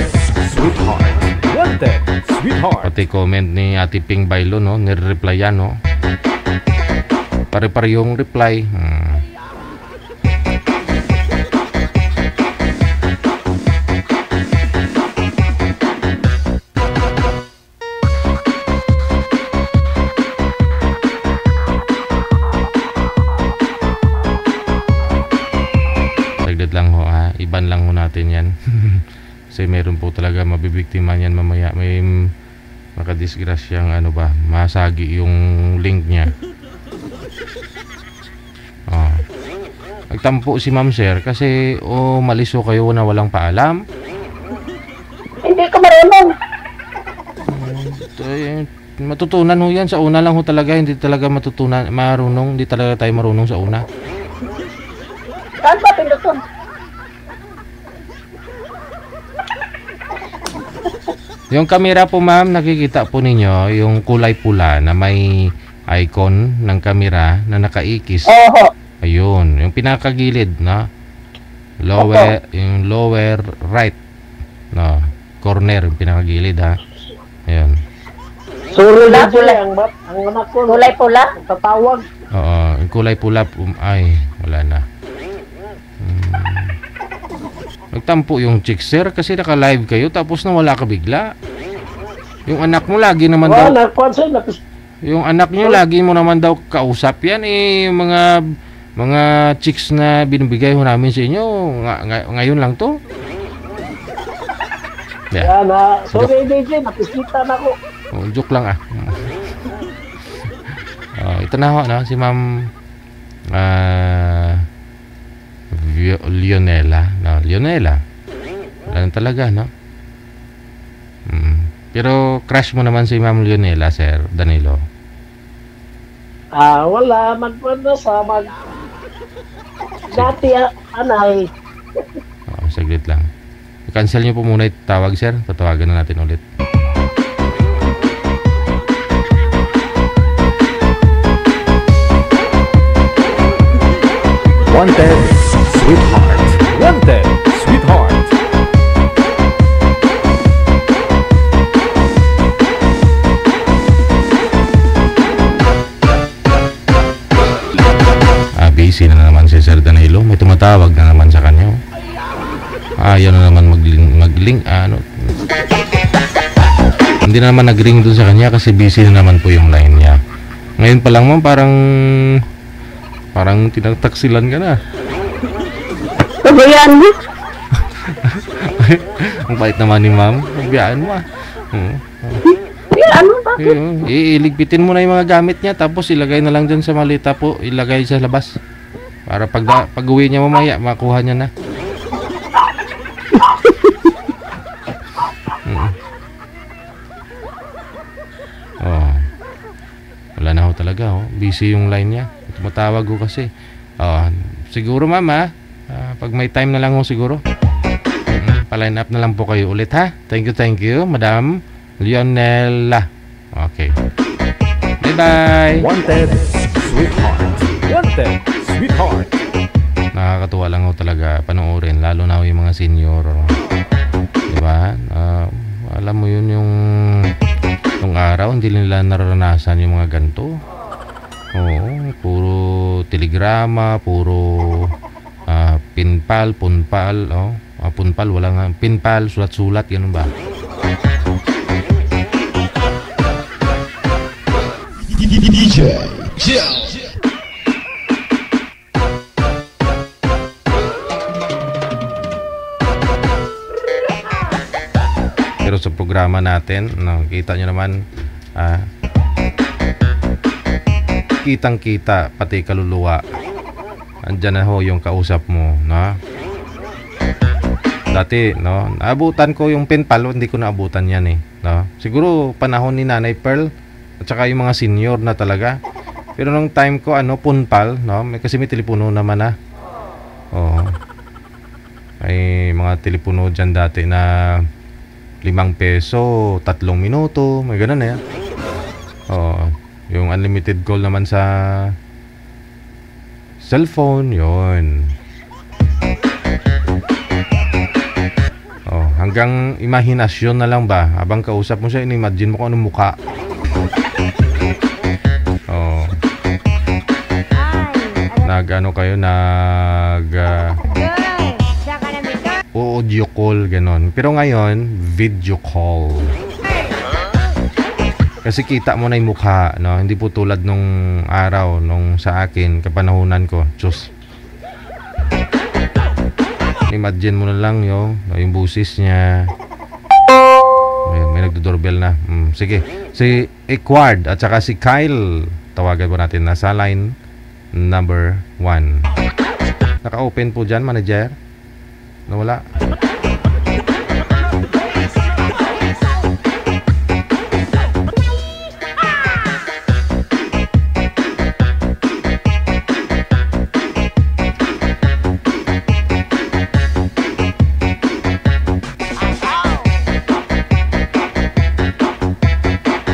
sweetheart. Wanted, sweetheart. Pati comment ni Ate Ping Bailo, no? Nire-replyan, no? Pare-parehong reply. Saglit lang ho, iban lang ho natin yan. Kasi meron po talaga mabibiktima niyan mamaya. May makadisgrasyang masagi yung link niya. Nagtampo si Ma'am Sir kasi maliso kayo na walang paalam. Hindi ko marunong. Matutunan ho yan. Sa una lang ho talaga. Hindi talaga marunong. Hindi talaga tayo marunong sa una. Saan ba pinduton? Yung camera po, ma'am, nakikita po ninyo yung kulay pula na may icon ng camera na nakaikis. Oho. Ayun, yung pinakagilid na yung lower right corner, yung pinakagilid, ha. Ayun. Pula ang anak ko. Kulay pula? Tatawag. Oo, yung kulay pula ay wala na. Nagtampo yung chick, sir, kasi naka-live kayo tapos nawala ka bigla. Yung anak mo lagi naman daw. Yung anak niyo lagi mo naman daw kausap yan yung mga chicks na binibigay ho namin sa inyo. Ngayon lang to. Yeah. Sorry DJ, napisita na ako. Joke lang ito na ho, no? Si Ma'am Leonela. Leonela. Wala na talaga, no? Pero crush mo naman si Ma'am Leonela, Sir Danilo. Wala. Magpanda sa dati, anay. Saglit lang. I-cancel nyo po muna yung tawag, Sir. Tatawagan na natin ulit. Wanted, sweetheart. Wanted, sweetheart. Busy na naman si Sir Danilo. May tumatawag na naman sa kanya. Ayaw na naman mag-link. Hindi na naman nag-ring doon sa kanya kasi busy na naman po yung line niya. Ngayon pa lang, ma'am, parang tinataksilan ka na. Pabayaan mo? Ang bait naman ni ma'am. Pabayaan mo Ano ba? Iligpitin mo na yung mga gamit niya tapos ilagay na lang dyan sa malita po. Ilagay sa labas. Para pag uwi niya mamaya, makuha niya na. Wala na ho talaga. Busy yung line niya. Tumatawag ko kasi. Siguro, ma'am, pag may time na lang ho siguro. Pa-line up na lang po kayo ulit ha. Thank you, Madam Leonela. Okay. Bye-bye. Wanted, sweetheart. Wanted, sweetheart. Nakakatuwa lang ho talaga panoorin, lalo na yung mga senior. Diba? Alam mo yun yung araw, hindi nila naranasan yung mga ganito. Oo, puro telegrama, puro pinpal, punpal, punpal, wala nga, pinpal, sulat-sulat, ganun ba? Pero sa programa natin, kita nyo naman, kitang-kita pati kaluluwa. Andyan na ho yung kausap mo, no? Dati, no, naabutan ko yung pinpal, hindi ko naabutan yan eh, no? Siguro panahon ni Nanay Pearl at saka yung mga senior na talaga. Pero nung time ko, punpal, no? Kasi may telepono naman Oo. May mga telepono dyan dati na 5 peso, 3 minuto, may ganun eh. Yung unlimited call naman sa cellphone, yun. Hanggang imahinasyon na lang ba? Habang kausap mo siya, in-imagine mo kung anong mukha. Nag-ano kayo, audio call, ganon. Pero ngayon, video call. Kasi kita mo na yung mukha, no? Hindi po tulad nung araw, nung sa akin, kapanahunan ko. Diyos. Imagine mo na lang yung busis niya. Ayan, may nagdo-doorbell na. Sige. Si Equard at saka si Kyle. Tawagan po natin. Nasa line number 1. Naka-open po dyan, manager? Nawala.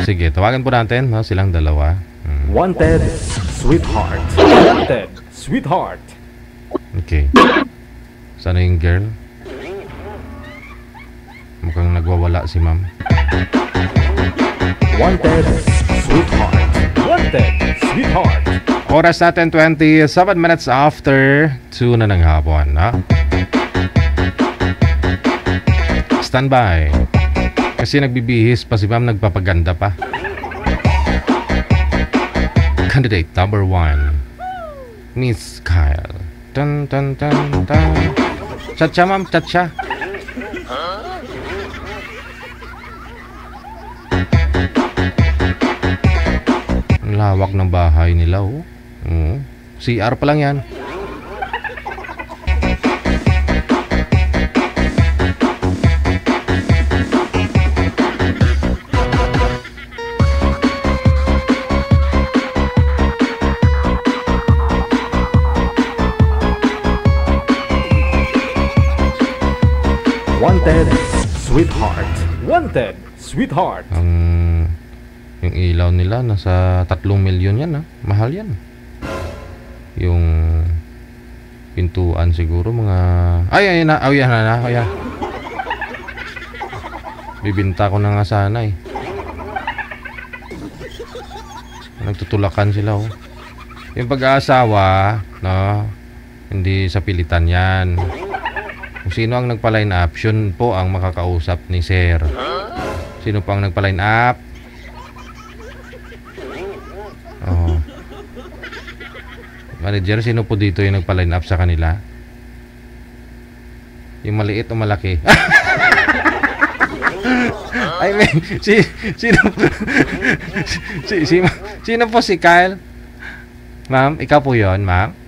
Sige, tawagan po natin, no? Silang dalawa. Wanted, sweetheart. Wanted, sweetheart. Okay. Sana yung girl? Mukhang nagwawala si ma'am. Wanted, sweetheart. Wanted, sweetheart. Oras natin 27 minutes after 2 na ng hapon, ha? Standby. Kasi nagbibihis pa si ma'am, nagpapaganda pa. Candidate number 1, Miss Kyle. Tan tan tan tan. Chat siya, ma'am, chat siya. Ang lawak ng bahay nila, oh. CR pa lang yan. Wanted, sweetheart. Wanted, sweetheart. Yung ilaw nila nasa 3 milyon yan, ha? Mahal yan. Yung pintuan siguro mga ay na. Bibinta ko na nga sana eh. Nagtutulakan sila, oh. Yung pag-aasawa, no? Hindi sa pilitan yan. Kung sino ang nagpa-line up, yun po ang makakausap ni Sir. Sino pa ang nagpa-line up? Manager, sino po dito yung nagpa-line up sa kanila? Yung maliit o malaki? I mean, sino po si Kyle? Ma'am, ikaw po yun, ma'am?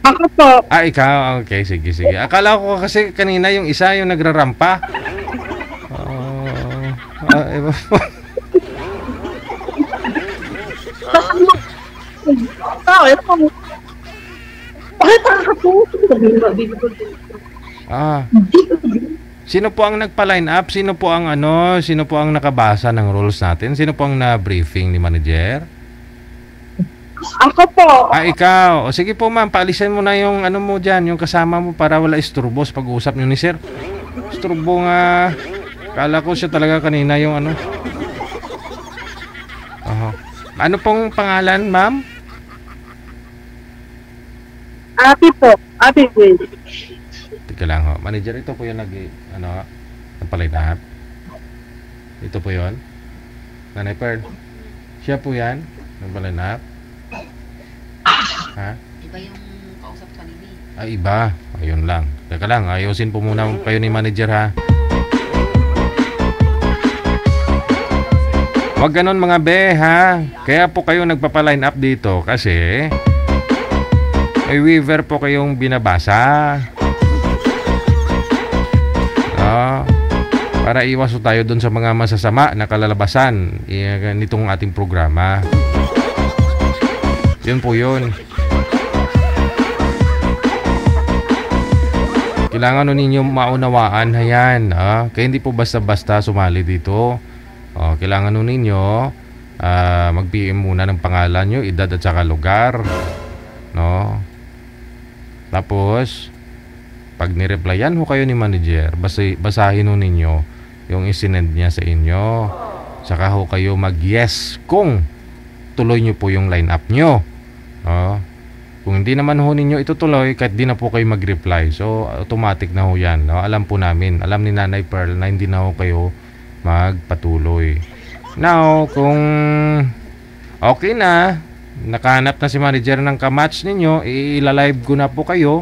Ako po. Ikaw? Okay, sige. Akala ko kasi kanina yung isa yung nagrarampa. Ah. Sino po ang nagpa-line up? Sino po ang Sino po ang nakabasa ng rules natin? Sino po ang na-briefing ni manager? Ako po. Ikaw. O sige po ma'am, paalisin mo na yung mo dyan, yung kasama mo para wala isturbo sa pag-uusap nyo ni sir. Isturbo nga. Kala ko siya talaga kanina yung Ano pong pangalan, ma'am? Ate po. Ate Will. Teka lang ho. Manager, ito po yung nagpa-line up. Ito po yun. Nanay Pearl. Siya po yan. Nagpa-line up. Ha? Iba yung kausap kanina. Iba. Ayun lang. Teka lang, ayusin po muna kayo ni manager ha. Huwag ganon mga be ha. Kaya po kayo nagpapa-line up dito kasi may waiver po kayong binabasa. Para iwas tayo dun sa mga masasama na kalalabasan nitong ating programa. Yun po yun. Kailangan ninyo maunawaan yan. Kaya hindi po basta-basta sumali dito. Kailangan ninyo mag-PM muna ng pangalan nyo, edad at saka lugar. No? Tapos pag nireplyan ho kayo ni manager, basahin ho ninyo yung isinend niya sa inyo. Saka ho kayo mag-yes kung tuloy nyo po yung line-up nyo. Kung hindi naman ho ninyo itutuloy, kahit di na po kayo mag-reply. So, automatic na ho yan. Alam po namin, alam ni Nanay Pearl na hindi na ho kayo magpatuloy. Now, kung okay na, nakahanap na si manager ng kamatch ninyo, ilalive ko na po kayo.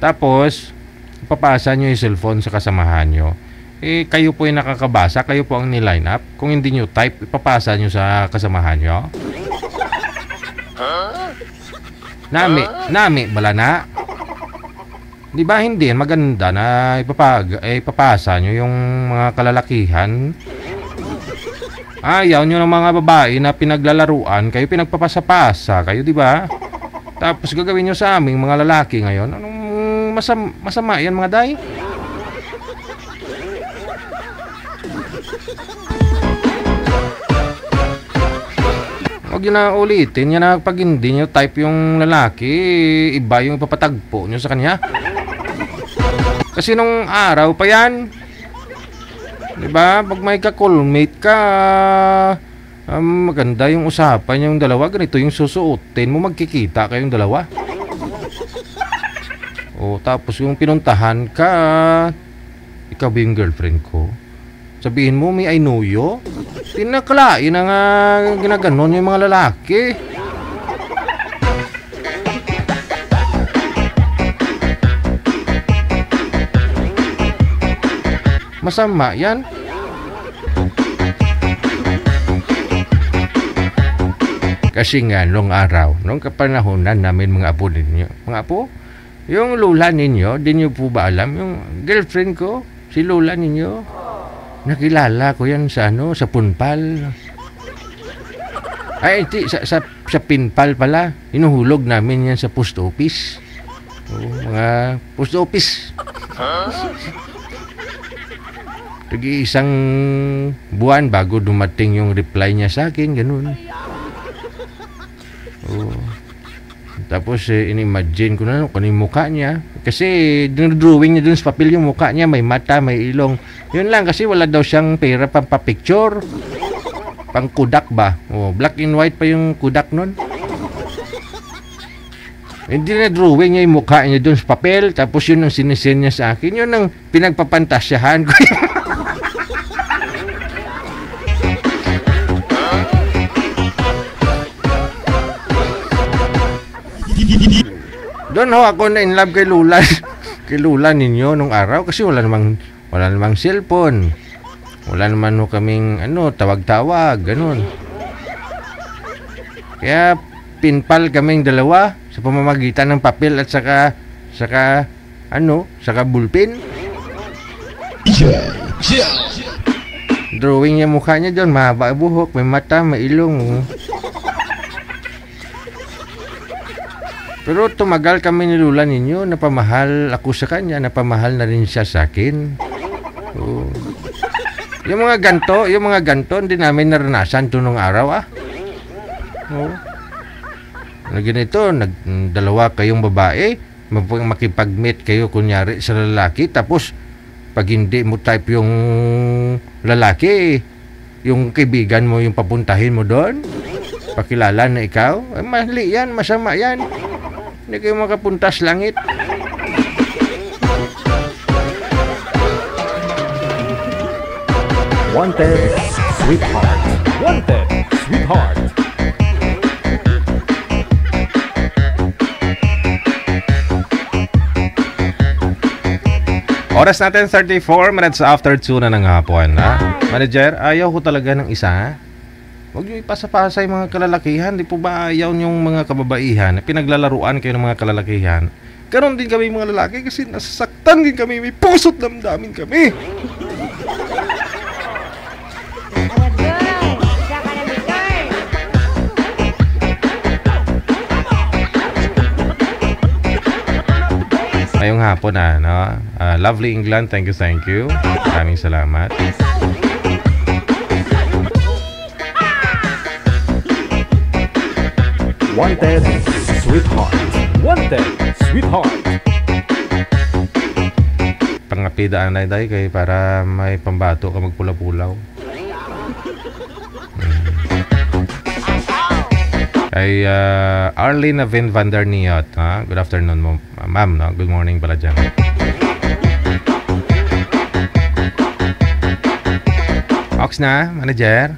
Tapos, ipapasa nyo yung cellphone sa kasamahan nyo. Kayo po yung nakakabasa, kayo po ang niline up. Kung hindi nyo type, ipapasa nyo sa kasamahan nyo. Nami, bala na. Di ba hindi? Maganda na ipapasa nyo yung mga kalalakihan. Ayaw nyo ng mga babae na pinaglalaruan, kayo pinagpapasa-pasa, kayo di ba? Tapos gagawin nyo sa aming mga lalaki ngayon. Anong masama yan mga day? Huwag yun na ulitin. Yan na pag hindi nyo type yung lalaki, iba yung ipapatagpo nyo sa kanya. Kasi nung araw pa yan. Diba? Pag may ka-callmate ka, maganda yung usapan yung dalawa. Ganito yung susuotin mo, magkikita kayong dalawa. Tapos yung pinuntahan ka, ikaw ba yung girlfriend ko? Sabihin mo, may I know you? Tinakalain na nga ginaganon yung mga lalaki. Masama yan. Kasi nga, nung araw, nung kapanahonan namin mga apo ninyo. Mga apo? Yung lula ninyo, di nyo po ba alam? Yung girlfriend ko, si lula ninyo. Nakilala ko yan sa sa Punpal. Ay, hindi, sa Pinpal pala. Inuhulog namin yan sa post office. Mga post office. Isang buwan bago dumating yung reply niya sa akin, ganun. Tapos in-imagine ko na kung yung mukha niya. Kasi drawing niya dun sa papel yung mukha niya, may mata, may ilong. Yun lang, kasi wala daw siyang pera pang pa-picture. Pang Kodak ba? Black and white pa yung Kodak nun. Hindi na drawing niya yung mukha niya dun sa papel. Tapos yun ang sinisend niya sa akin. Yun ang pinagpapantasyahan ko. Doon ako na in love kay Lula. Kay Lula ninyo nung araw kasi wala namang cellphone. Wala naman kaming tawag-tawag, ganun. Kaya pinpal kaming dalawa sa pamamagitan ng papel at saka bulpen. Drawing niya mukha niya doon, mahaba buhok, may mata, may ilong. Pero tumagal kami ni Lula ninyo, napamahal ako sa kanya, napamahal na rin siya sa akin. Oo. Yung mga ganto, hindi namin naranasan to nung araw Oo. Na ganito, dalawa kayong babae, makipag-meet kayo kunyari sa lalaki, tapos pag hindi mo type yung lalaki, yung kaibigan mo yung papuntahin mo doon, pakilala na ikaw, mali yan, masama yan. Hindi kayo makapuntas langit. Wanted, sweetheart. Wanted, sweetheart. Oras natin 34 minutes after 2 na ng hapon. Manager, ayaw ko talaga ng isa. Huwag nyo ipasa-pasa yung mga kalalakihan. Di po ba ayaw yung mga kababaihan? Pinaglalaruan kayo ng mga kalalakihan. Ganon din kami mga lalaki kasi nasasaktan din kami. May puso't damdamin kami. Ngayong hapon no? Lovely England, thank you. Maraming salamat. Wanted, sweetheart. Wanted, sweetheart. Pangapidaan na day kay para may pambato ka magpula-pulaw. Kay Arlene Vin van der Niot. Good afternoon mo, ma'am. No? Good morning pala dyan. Ox na, manager?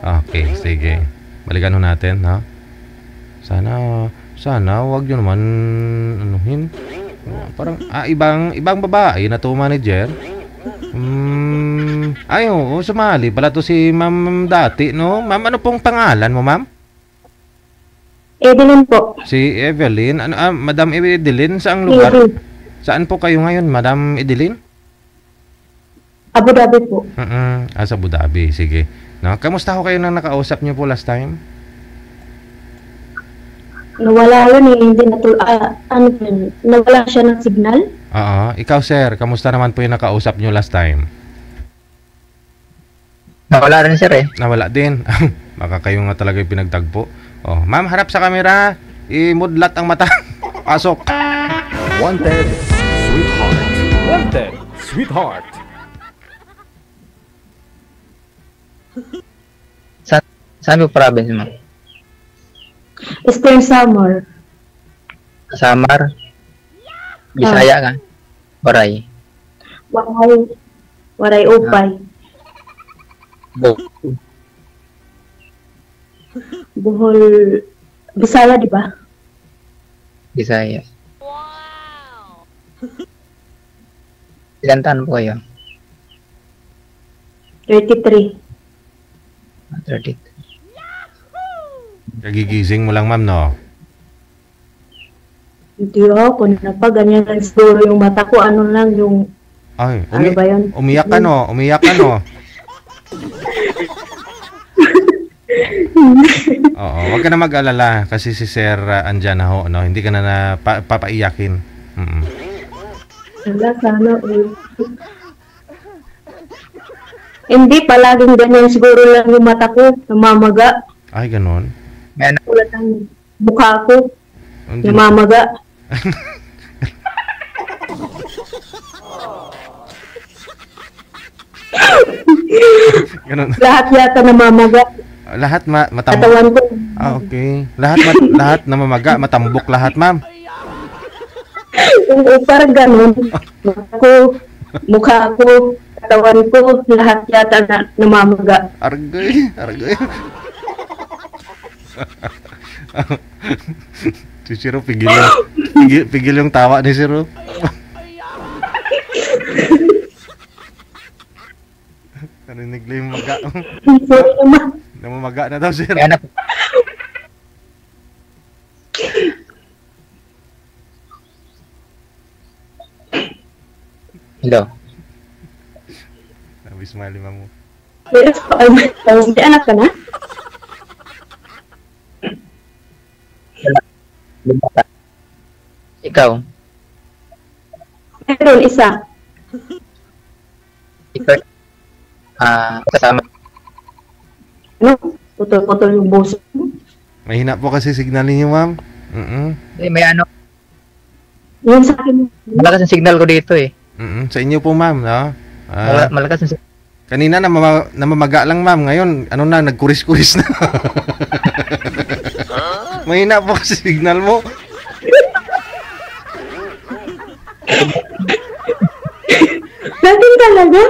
Okay, sige. Balikan ho natin, no? Sana wag nyo naman anuhin. Parang ibang babae na to, manager. Sumali pala to si ma'am dati, no? Ma'am, ano pong pangalan mo, ma'am? Evelyn po. Si Evelyn? Madam Evelyn, saang lugar? Saan po kayo ngayon, Madam Evelyn? Abu Dhabi po. Sa Abu Dhabi, sige. No, kamusta ho kayo nang nakausap niyo po last time? Nawala yun hindi nawala siya ng signal. Ikaw sir, kamusta naman po yung nakausap niyo last time? Nawala rin sir Nawala din. Baka kayo nga talaga yung pinagtagpo. Ma'am, harap sa camera. Imudlat ang mata. Pasok. Wanted, sweetheart. Wanted, sweetheart. Saan po province mo? Eastern Samar. Samar? Bisaya ka? Waray? Waray Upay. Bohol. Bisaya, di ba? Bisaya. Wow! Ilan taon po kayo? 33. 33. Kagigising mo lang, ma'am, no? Hindi kung ganyan lang siguro yung mata ko, ano lang yung... Ay, ano ba yun? Umiyak ka, no? Oo, wag ka na mag-alala kasi si Sir andyan na ho, no? Hindi ka na papaiyakin. Sana hindi, palaging ganyan siguro lang yung mata ko, namamaga. Ay, ganon? Ulat ang mukha ko, namamaga. Ganon. Lahat yata namamaga. Lahat matambok. Katawan ko. Okay. Lahat namamaga, matambok lahat, ma'am. Parang ganon. Mukha ko, katawan ko, lahat yata namamaga. Argoy. Si Siro, pigil yung tawa ni Siro. Narinig lang yung maga. Namamaga na daw, Siro. Hello. Nabismali mo. May anak ka na? Ikaw? Meron isa. Ikaw? Kasama. Ano? Putol-putol yung boses mo. Mahina po kasi signal ninyo, ma'am. May ano. Yung sa akin. Malakas ang signal ko dito eh. Sa inyo po, ma'am, no? Malakas ang signal. Kanina namamaga lang, ma'am. Ngayon, ano na, nagkuris-kuris na. Mahina po kasi signal mo. Natin talaga?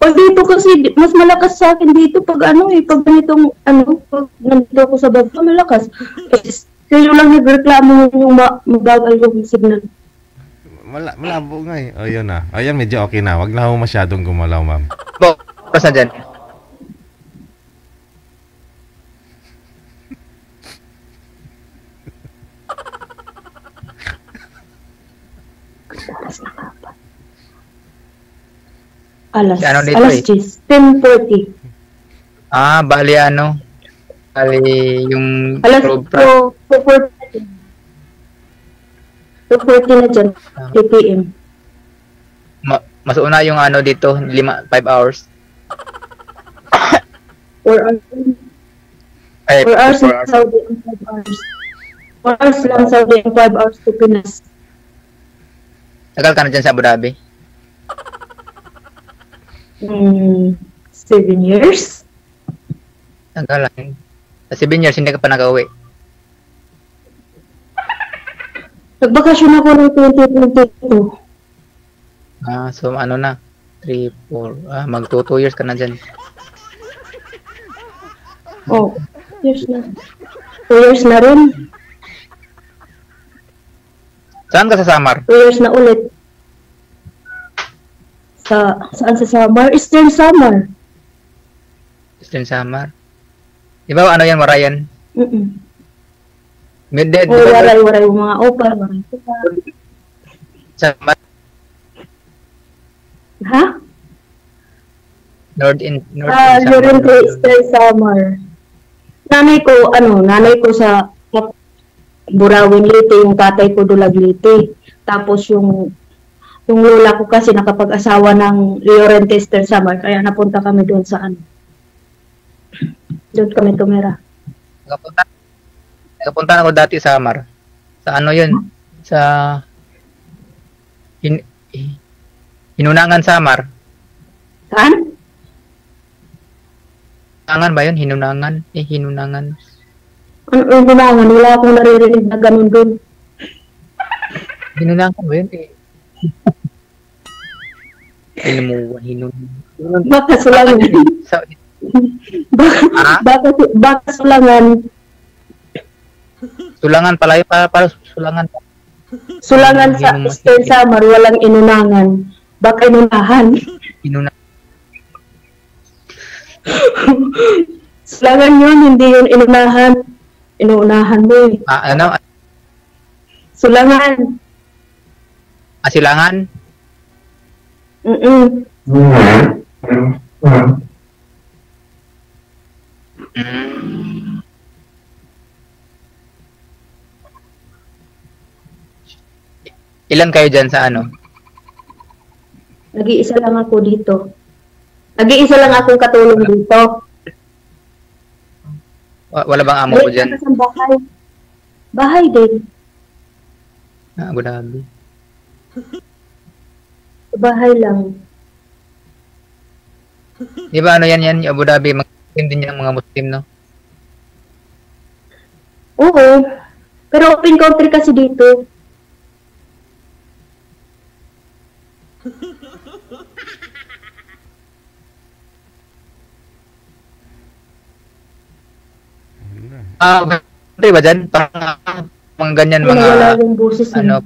Pag dito kasi, mas malakas sa akin dito pag pag ganitong, pag nandito ako sa baba, malakas. Kayo lang nagreklamo yung mabagal yung signal. Malabo nga eh. O, yun na. Ayan, medyo okay na. Wag na ako masyadong gumalaw, ma'am. Basta dyan. Alas dito 10:40. Bali Bali yung alas 2:40 na dyan. 3 p.m. Mas una yung dito, 5 hours. 4 hours. 4 hours lang Saudi and 5 hours. 4 hours lang Saudi and 5 hours to Pinas. Tagal ka na dyan sa Abu Dhabi? 7 years. Tagal lang. Sa 7 years, hindi ka pa nag-uwi. Nagbakasyon ako ng 2022. So na? 3, 4, mag 2 years ka na dyan. Oh, years na. 2 years na rin. Saan ka sa Samar? 2 years na ulit. Saan sa Samar? Eastern Samar. Eastern Samar? Di ba yan, Warayan? Waray mga opal, waray tupa. Samar? Ha? North Eastern Samar. Nanay ko sa Burawin Leyte, yung tatay ko Dulag Leyte. Tapos yung lola ko kasi nakapag-asawa ng Llorente Eastern Samar, kaya napunta kami doon sa doon kami tumira. Nakapunta ako dati sa Samar. Sa yun? Sa Hinunangan Samar. Saan? Hinunangan ba yun? Hinunangan. Hinunangan. Hinunangan? Wala akong naririnig na ganun doon. Hinunangan ba yun? Hinunangan. Baka sulangan. Baka sulangan. Sulangan pala yun. Para sulangan. Sulangan sa Eastern Samar, walang inunangan. Baka inunahan. Sulangan yun, hindi yun inunahan. Inuunahan mo eh. Sulangan. Silangan? Ilan kayo dyan sa Nag-iisa lang ako dito. Nag-iisa lang akong katulong dito. Wala bang amo ko dyan? Bahay. Bahay din. Abu Dhabi. Bahay lang. Di ba yan, Abu Dhabi, mag-Muslim din yan ang mga Muslim, no? Oo. Pero open country kasi dito. Country ba dyan? Mga ganyan, wala yung boses niya.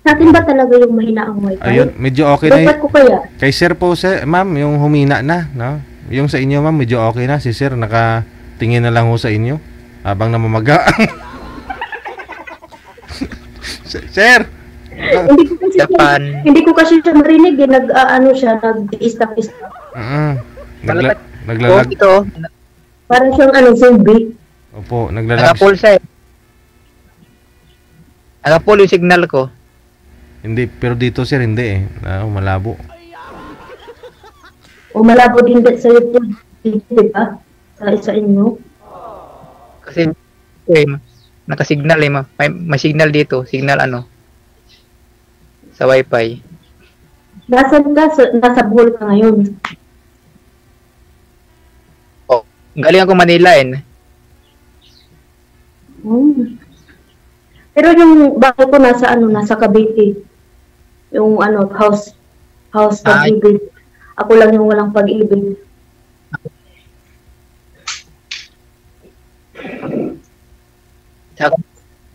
Sa atin ba talaga yung mahina ang wifi? Ayun, medyo okay na. Dapat ko kaya? Kay sir po, ma'am, yung humina na, no? Yung sa inyo, ma'am, medyo okay na. Si sir, nakatingin na lang ho sa inyo habang namamaga. Sir! Hindi ko kasi siya marinig, nag-iista-ista. Naglalag. Parang siyang zombie. Opo, naglalag. Naka-full siya eh. Naka-full yung signal ko. Hindi, pero dito sir, hindi eh. Malabo. O malabo din sa YouTube, di ba? Sa inyo. Kasi nakasignal eh. May signal dito. Signal ano? Sa wifi. Nasaan ka? Nasa Bohol ka ngayon. Oh, galing ako Manila eh. Pero yung bahay ko nasa Cavite. Yung house pag-ibig. Ako lang yung walang pag-ibig.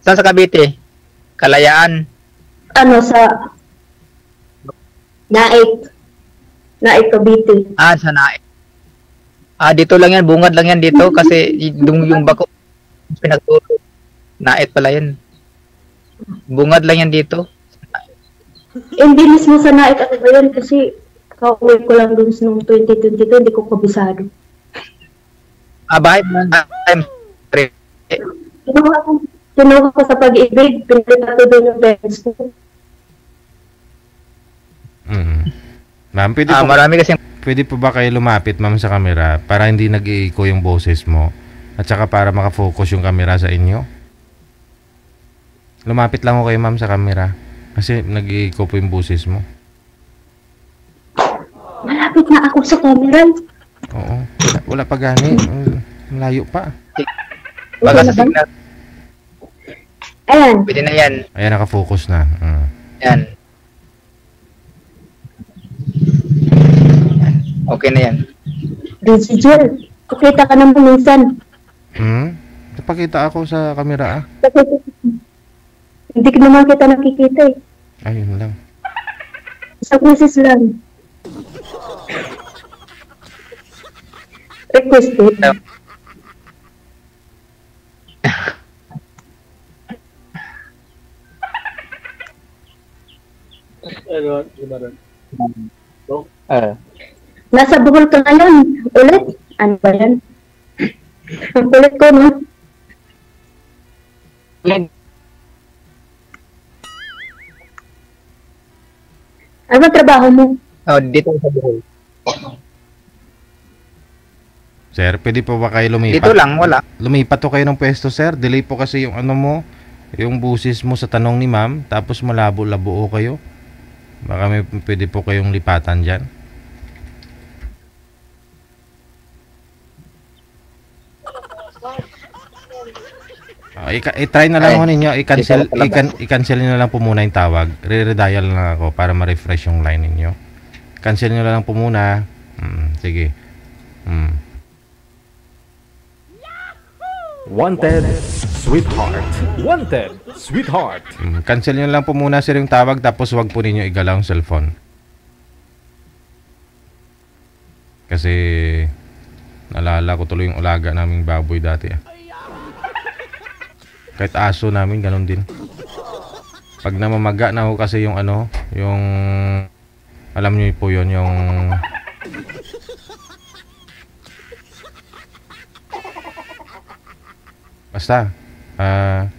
Saan sa Cavite? Kalayaan. Sa Naik Cavite. Sa Naik. Dito lang yan. Bungad lang yan dito kasi yung bako pinagturo. Naik pala yan. Bungad lang yan dito. Hindi mismo sa Naik ano ba yan? Kasi kauwi ko lang dun noong 2022, hindi ko kabisado. Bahay mo. Kinuha ko sa pag-ibig, pinalipat ko doon yung parents ko. Ma'am, pwede po ba kayo lumapit ma'am sa camera para hindi nag-i-echo yung boses mo at saka para makafocus yung camera sa inyo? Lumapit lang ko kayo ma'am sa camera kasi nag-i-echo po yung boses mo. Malapit na ako sa camera. Oo, wala pa gani. Malayo pa. Baga sa signal. Ayan. Pwede na yan. Ayan, nakafocus na. Yan. Okay na yan. Digital. Pakita ka naman minsan. Napakita ako sa camera Hindi ko naman kita nakikita eh. Ayun lang. Isang beses lang. Requested. Nasa Bohol ka ngayon. Ulit? Ano ba yan? Ang kulit ko, no? Ano ba trabaho mo? Dito sa Bohol. Sir, pwede po ba kayo lumipat? Dito lang, wala. Lumipat to kayo ng pwesto, sir. Delay po kasi yung yung busis mo sa tanong ni ma'am. Tapos malabo-labo kayo. Baka pwede po kayong lipatan dyan. I-try na lang ninyo. I-cancel nyo na lang po muna yung tawag. Re-redial na ako para ma-refresh yung line ninyo. Cancel nyo na lang po muna. Sige. Wanted, sweetheart. Wanted, sweetheart. Cancel nyo lang po muna sir yung tawag tapos wag po ninyo igalaw yung cellphone. Kasi naalala ko tuloy yung ulaga naming baboy dati. Kahit aso namin ganun din. Pag namamaga na ako kasi yung yung alam niyo po yun yung basta,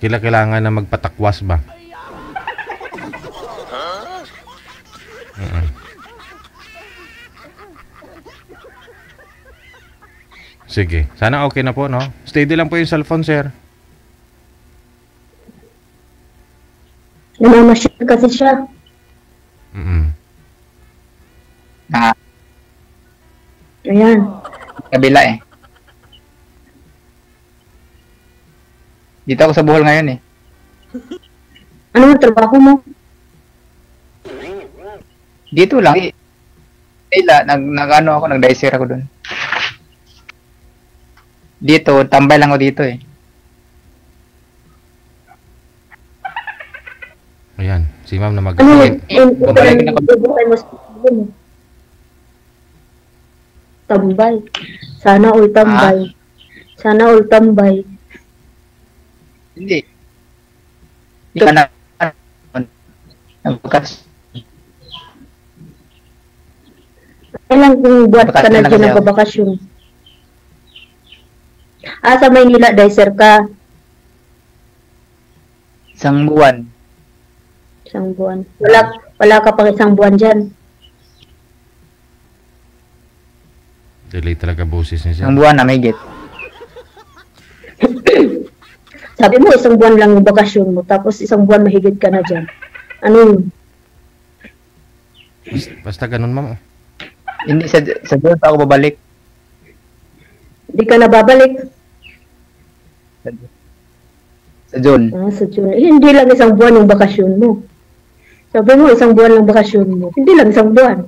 kailangan na magpatakwas ba? Sige, sana okay na po, no? Steady lang po yung cellphone, sir. Namamasyal kasi siya. Ayan. Kabila eh. Dito ako sa Bohol ngayon eh. Ano ang trabaho mo? Dito lang. Nag-ano ako, nag-dicer ako doon. Dito, tambay lang ako dito eh. Ayan, si ma'am na tambay. Sana all tambay. Sana all tambay. Hindi. Hindi ka na nagbukas. Kailan kung buat ka na dyan nagbabakasyon? Sa Maynila, dicer ka. Isang buwan. Isang buwan. Wala ka pang isang buwan dyan. Delay talaga boses niya. Ang buwan na may git. Sabi mo, isang buwan lang yung bakasyon mo, tapos isang buwan mahigit ka na dyan. Ano yun? Basta ganun, ma'am. Hindi, sa June pa ako babalik. Hindi ka na babalik. Sa June. Sa June. Hindi lang isang buwan yung bakasyon mo. Sabi mo, isang buwan lang bakasyon mo. Hindi lang isang buwan.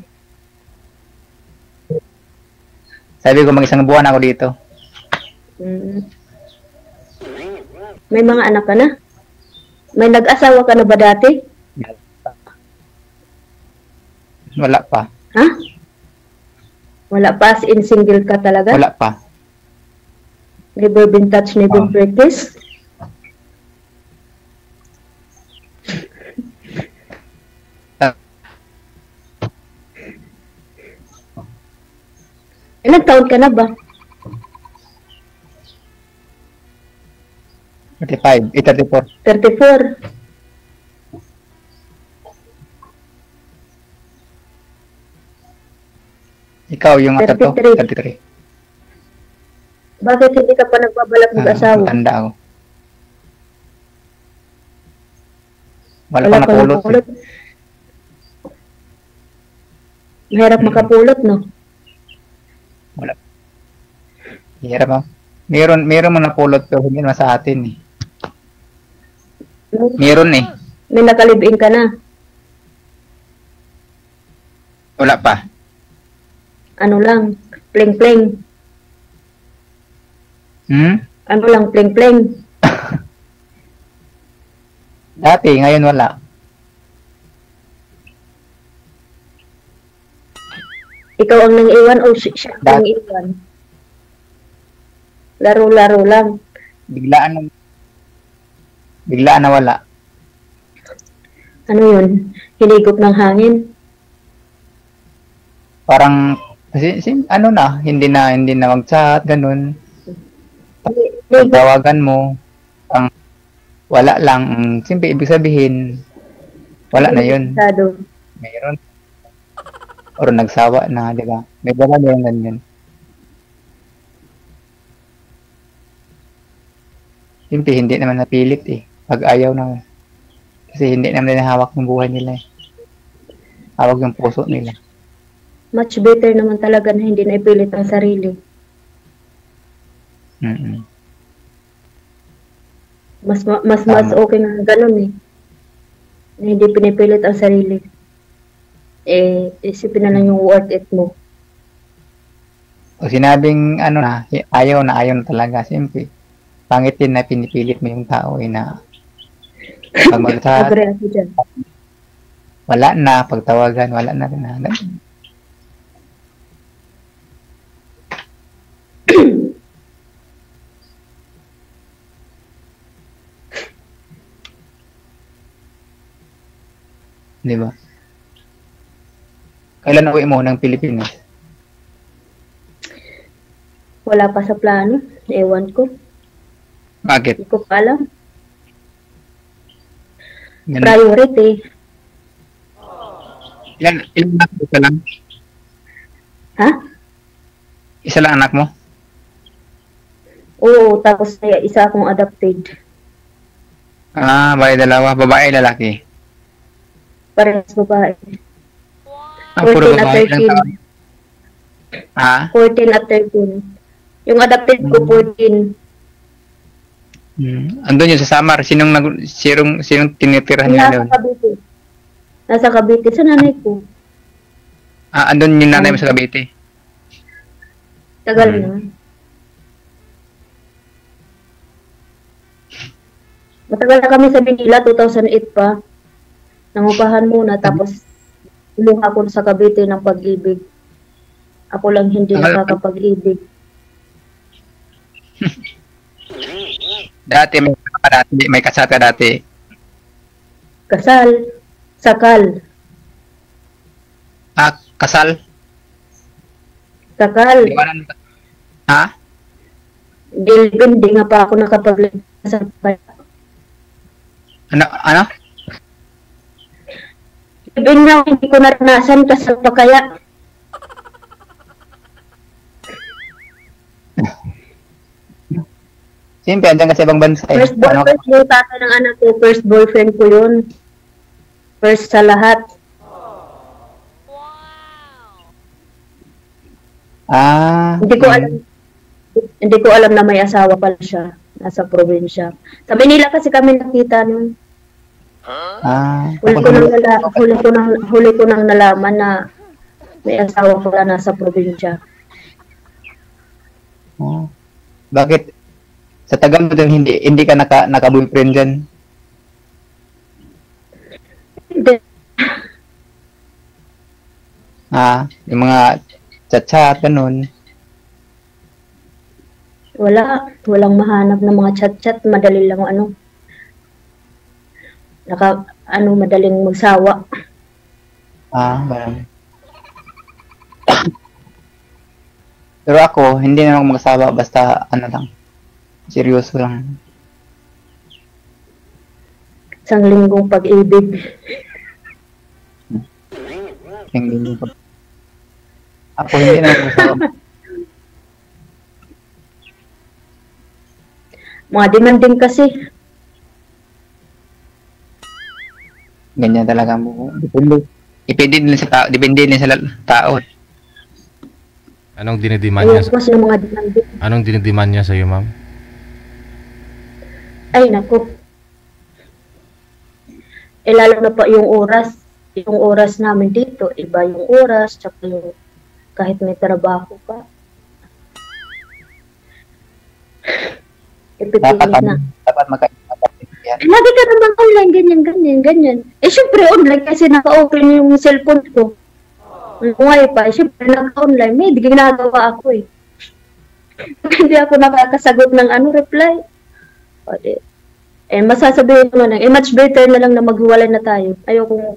Sabi ko, mag-isang buwan ako dito. May mga anak ka na? May nag-asawa ka na ba dati? Wala pa. Ha? Wala pa, as in single ka talaga? Wala pa. Never been touched, never practiced? Ilang taon ka na ba? 35, 34. 34. Ikaw yung atat ko? 33. Bakit hindi ka pa nagbabalak mag-asawa? Matanda ako. Wala pa napulot. Mahirap makapulot, no? Wala. Hirap mo. Meron mo napulot pero hindi naman sa atin eh. Meron eh. May nakalibing ka na. Wala pa. Ano lang, pling-pling. Ano lang, pling-pling. Dati, ngayon wala. Ikaw ang nang-iwan o siya ang nang-iwan? Laro-laro lang. Biglaan na wala. Ano yun? Hinigop ng hangin? Parang, kasi, ano na, hindi na mag-chat, ganun. Pagtawagan mo, ang wala lang, simple ibig sabihin, wala na yun. Mayroon. Or nagsawa na, di ba? May bala na yung ganyan. Simple, hindi naman napilit eh. Pag ayaw na. Kasi hindi naman hawak ng buhay nila eh. Hawak yung puso nila. Much better naman talaga na hindi na ipilit ang sarili. Mas okay nga ganun eh. Na hindi pinipilit ang sarili. Isipin na lang yung worth it mo. O sinabing ano na ayaw na talaga. Siyempre, pangit din na pinipilit mo yung tao eh na pag mag-chat, wala na, pagtawagan, wala na rin na. Di ba? Kailan uwi mo ng Pilipinas? Wala pa sa plano. Ewan ko. Bakit? Hindi ko pa alam. Priority. Ilan anak mo? Isa lang? Ha? Isa lang anak mo? Oo, tapos isa akong adopted. Bali dalawa. Babae, lalaki? Parehas babae. Puro 14 at babae lang 13. 14 at 13. Yung adopted ko, 14. Andun yun sa Samar. Sinong tinitirahan niya doon? Nasa Cavite. Nasa Cavite. Sa nanay ko. Andun yung nanay mo sa Cavite? Tagal na. Matagal na kami sa Manila, 2008 pa. Nangupahan muna, tapos ilong ako sa Cavite ng pag-ibig. Ako lang hindi nakakapag-ibig. Dati may kasal ka dati. Kasal. Sakal. Kasal? Sakal. Ha? Hindi nga pa ako nakapag-kasal pa. Ano? Ibig nga, hindi ko naranasan kasi pa kaya. Siyempre, andyan ka sa ibang bansa eh. First boyfriend yung tatay ng anak ko, first boyfriend ko yun. First sa lahat. Hindi ko alam na may asawa pala siya. Nasa probinsya. Sa Manila kasi kami nakita nun. Huli ko nang nalaman na may asawa pala nasa probinsya. Bakit? Sa tagal mo din hindi ka naka-boyfriend dyan? Hindi. Yung mga chat-chat, ganun. Walang mahanap ng mga chat-chat, madali lang madaling magsawa. Marami. Pero ako, hindi na ako magsawa, basta lang. Seryoso lang. Isang linggong pag-ibig. Isang linggong pag-ibig. Ako hindi na ako magsawa. Mga demanding kasi. Ganyan talaga mo. Depende din sa tao. Anong dinidemand niya? Anong dinidemand niya sa iyo, ma'am? Ay, naku. Lalo na pa yung oras namin dito, iba yung oras, tsaka yung kahit may trabaho ka. Dapat magkaibigan. Lagi ka naman online, ganyan. Syempre online kasi naka-open yung cellphone ko. Yung wifi, syempre naka-online. May ginagawa ako eh. Hindi ako nakakasagot ng reply. Masasabihin ko na lang, much better na lang na maghiwalay na tayo. Ayoko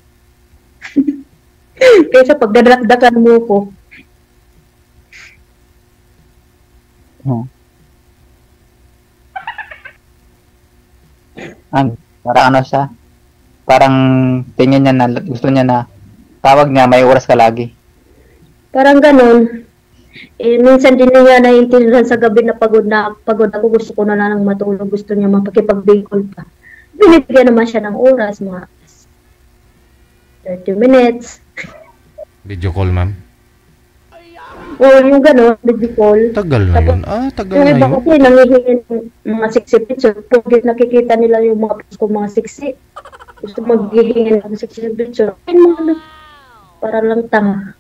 kaysa pagdadakdakan mo ko. Parang tingin niya na, gusto niya na tawag niya, may oras ka lagi. Parang ganun. Minsan din niya naiintindihan sa gabi na pagod ako, gusto ko na lang matulog, gusto niya makipag-bicol pa. Binibigyan naman siya ng oras, mga 30 minutes. Video call, ma'am? Yung gano'n, video call. Tagal na yun. Tagal na yun. Iba kasi nangihingin mga sexy picture. Pag nakikita nila yung mga post ko, mga sexy, gusto maghihingin ng sexy picture. Para lang tanga.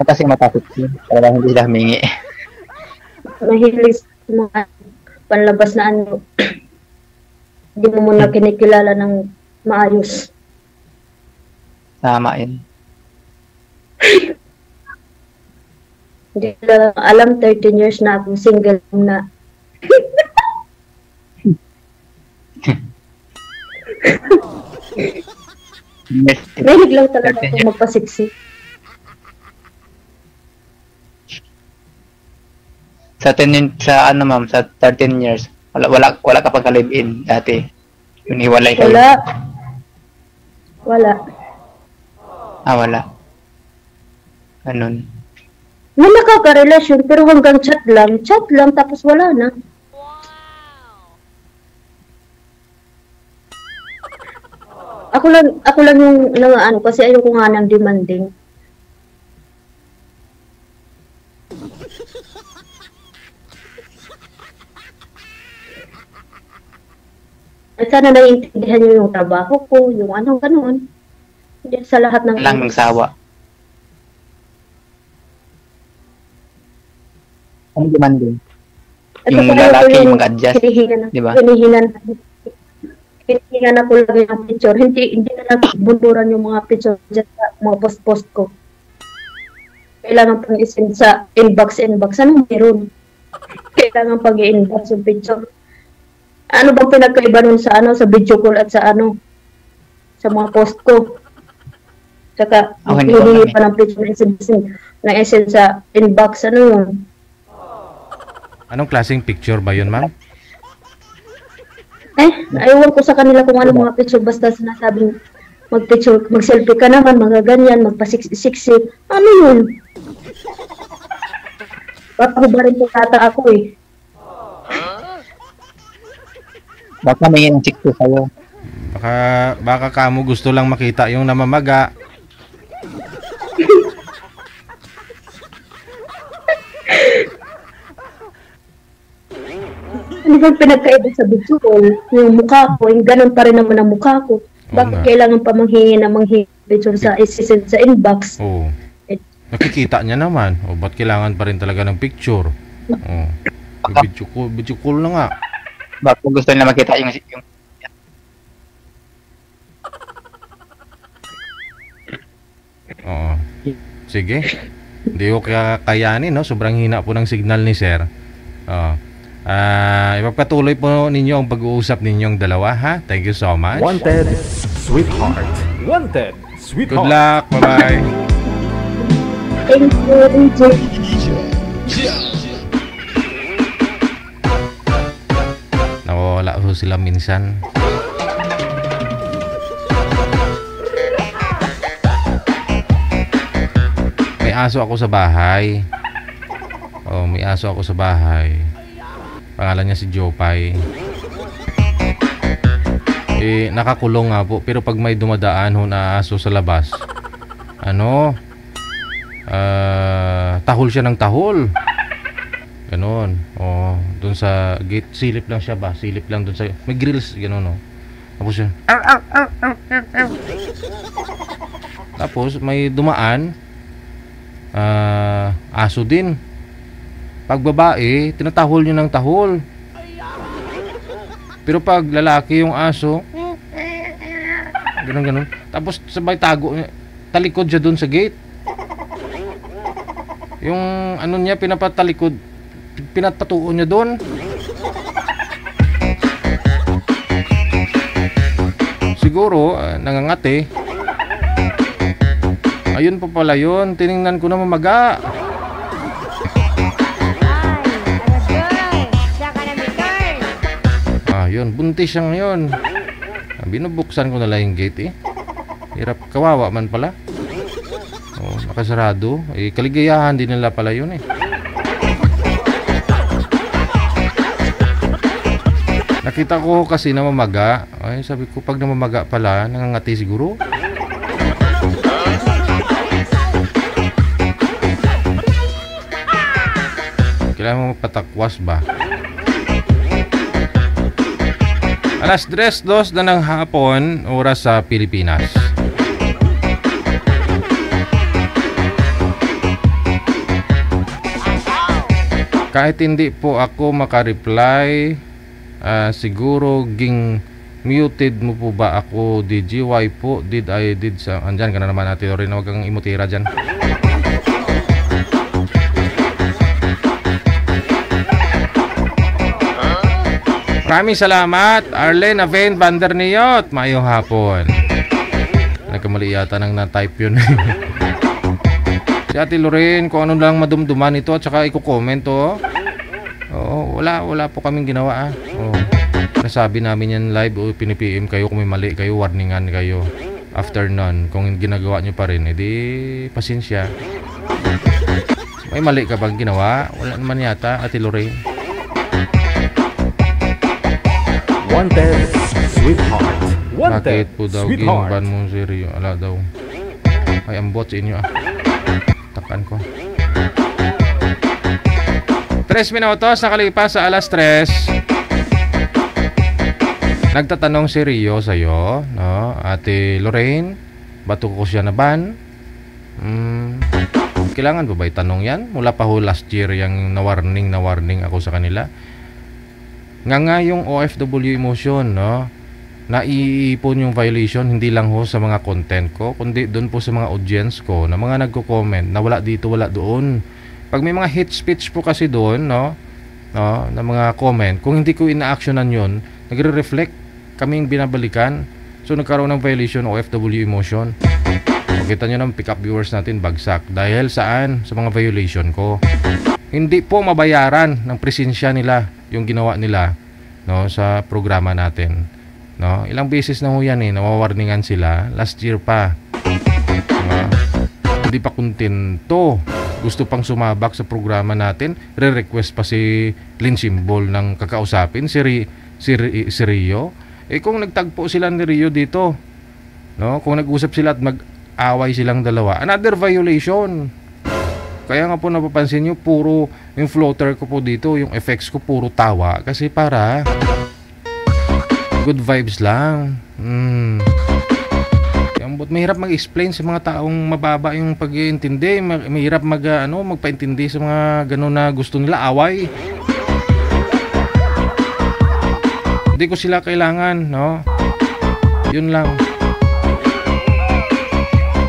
Kasi matakot yun. Para hindi sila humingi. Mahilig sa mga panlabas na hindi mo muna kinikilala ng maayos. Tama yun. Hindi lang alam, 13 years na akong single na. Mahilig lang talaga ako magpasiksi. Sa 13 years, wala ka pag live-in dati. Yung hiwalay kayo. Wala. Wala. Ganun. May nakaka-relasyon pero hanggang chat lang tapos wala na. Ako lang yung kasi ayoko nga ng demanding. At sana naiintindihan nyo yung trabaho ko, yung ganun. Hindi sa lahat ng... Lang magsawa. Ang demanding. Yung lalaki mag-adjust. Diba? Hinihingan ako lagi ng picture. Hindi na lang bunduran yung mga picture dyan sa mga post-post ko. Kailangan pang isend sa inbox. Anong meron? Kailangan pang i-inbox yung picture. Ano bang pinagkaiba nun sa sa video call at sa sa mga post ko? Tsaka, hindi pa ng picture. na-send sa inbox, ano yun? Anong klaseng picture ba yun, ma'am? Ayaw ko sa kanila kung ano mga picture, basta sinasabing mag-picture, mag-selfie ka naman, magaganyan, magpasiksik. Ano yun? Baka ba rin po tata ako eh. Baka may chick ko sa'yo. Baka kamo gusto lang makita yung namamaga. Ano bang pinagkaiba sa video call? Yung mukha ko, yung ganun pa rin naman ang mukha ko. Bakit kailangan pa manghingi picture sa isisend sa inbox? Oo. Nakikita niya naman. O ba't kailangan pa rin talaga ng picture? Oh. Video call na nga. Baka gusto nila makita yung Oo. Sige. Hindi ko kakayanin, no? Sobrang hina po ng signal ni sir. Oo. Ipagpatuloy po ninyo ang pag-uusap ninyong dalawa, ha? Thank you so much. Wanted, sweetheart. Wanted, sweetheart. Good luck. Bye-bye. Thank you, Nawawala po sila minsan. May aso ako sa bahay. Oh, may aso ako sa bahay. Pangalan niya si Jopay. Nakakulong nga po. Pero pag may dumadaan ho na aso sa labas, tahol siya ng tahol. Ganon. Oh, dun sa gate, silip lang siya ba? Silip lang dun sa, may grills, ganon, no? Tapos siya, tapos may dumaan, aso din. Pag babae, tinatahol niya ng tahol. Pero pag lalaki yung aso, ganon. Tapos sabay talikod siya dun sa gate. Yung ano niya, pinatpatuon niya dun. Siguro, nangangati. Ayun pa pala yun. Tiningnan ko na mamaga. Yun, buntis siya ngayon. Binubuksan ko na lang yung gate eh. Hirap, kawawa man pala. Oh, nakasarado. Kaligayahan din nila pala yun eh. Nakita ko kasi namamaga. Ay, sabi ko pag namamaga pala, nangangati siguro. Kailangan mo patakwas ba? Alas 3:02 na ng hapon, oras sa Pilipinas. Kahit hindi po ako makareply, siguro muted mo po ba ako? DGY po? Did sa... Andyan ka na naman natin rin, huwag kang imutira dyan. Maraming salamat, Arlen Aven Vanderniyot. Mayong hapon. Nagkamali yata nang na-type yun. Si Ate Lorraine, kung ano lang madumduman ito at saka i-comment to. Oo, wala po kaming ginawa. Oo. Nasabi namin yan live o pinipm kayo kung may mali kayo, warningan kayo. After nun, kung ginagawa nyo pa rin, edi pasensya. May mali ka bang ginawa? Wala naman yata, Ate Lorraine. Wanted, sweetheart. Wanted, bakit po daw ginban mo seryo? Ala daw. Ay, ambot sa inyo takan ko. 3 minutos nakalipas sa alas 3. Nagtatanong si Rio sa'yo, no? Ate Lorraine, bato ko siya na ban? Kailangan ba itanong yan? Mula pa ho last year yung na-warning ako sa kanila. Nga yung OFW emotion, no? Naiipon yung violation hindi lang ho sa mga content ko, kundi doon po sa mga audience ko na mga nagko-comment na wala dito, wala doon. Pag may mga hate speech po kasi doon, no, na mga comment, kung hindi ko ina-actionan yun, nagre-reflect kaming binabalikan. So nagkaroon ng violation OFW emotion. Makita nyo ng pick-up viewers natin bagsak. Dahil saan? Sa mga violation ko. Hindi po mabayaran ng presensya nila yung ginawa nila, no, sa programa natin. No? Ilang beses na ho yan nawawarningan sila. Last year pa. Hindi pa kontento. Gusto pang sumabak sa programa natin. Re-request pa si Lynn Symbol ng kakausapin, si Rio. Kung nagtagpo sila ni Rio dito, no? Kung nag-usap sila at mag-away silang dalawa, another violation. Kaya nga po napapansin nyo, puro yung floater ko po dito, yung effects ko puro tawa. Kasi para good vibes lang. Mahirap mag-explain sa mga taong mababa yung pag-iintindi. Mahirap magpaintindi sa mga ganun na gusto nila away. Hindi ko sila kailangan, no? Yun lang.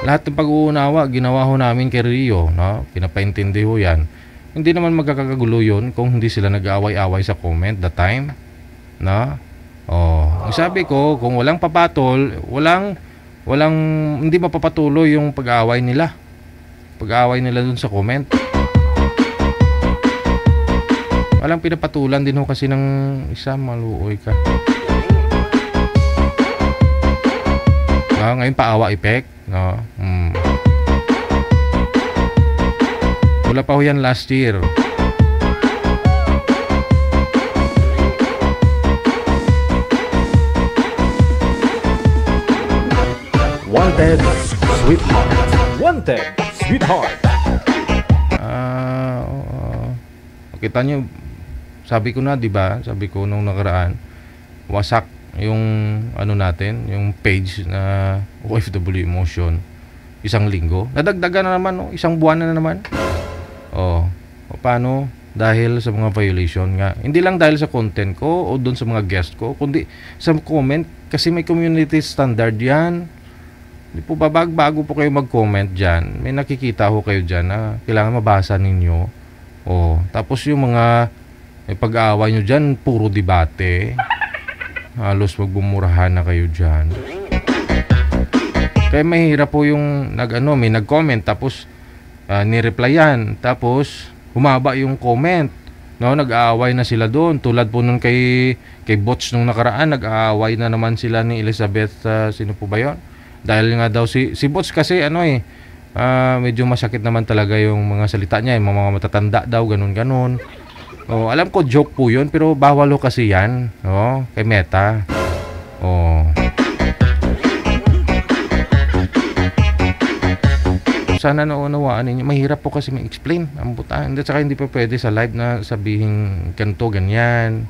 Lahat ng pag-uunawa ginawa ho namin kay Rio, no? Pinapaintindi ho yan. Hindi naman magkakagulo yun kung hindi sila nag-aaway-away sa comment that time, no? Ang sabi ko, kung walang papatol, hindi mapapatuloy yung pag-aaway nila. Pag-aaway nila dun sa comment. Walang pinapatulan din ho kasi ng isa, maluoy ka. Ngayon paawa effect, no? Wala pa ho yan last year. Wanted Sweetheart. Wanted Sweetheart. Kita nyo, sabi ko na, di ba? Sabi ko nung nakaraan, wasak yung natin, yung page na OFW Emotion. Isang linggo. Nadagdagan na naman, isang buwan na naman. Paano? Dahil sa mga violation nga. Hindi lang dahil sa content ko o doon sa mga guest ko, kundi sa comment, kasi may community standard yan. Hindi po ba bago po kayo mag-comment dyan, may nakikita ho kayo dyan na kailangan mabasa ninyo. Tapos yung mga pag-aaway nyo dyan, puro debate. Halos magbumurahan na kayo dyan. Kaya mahirap po yung may nag-comment tapos ni-replyan. Tapos humaba yung comment. No, nag-aaway na sila doon. Tulad po nun kay Bots nung nakaraan, nag-aaway na naman sila ni Elizabeth, sino po ba yun? Dahil nga daw si Bots kasi medyo masakit naman talaga yung mga salita niya, yung mga matatanda daw, ganun. Alam ko joke po yun, pero bawal ho kasi yan, kay Meta. Sana naunawaan ninyo. Mahirap po kasi ma-explain ang butaan. At saka hindi pa pwede sa live na sabihin ganito, ganyan.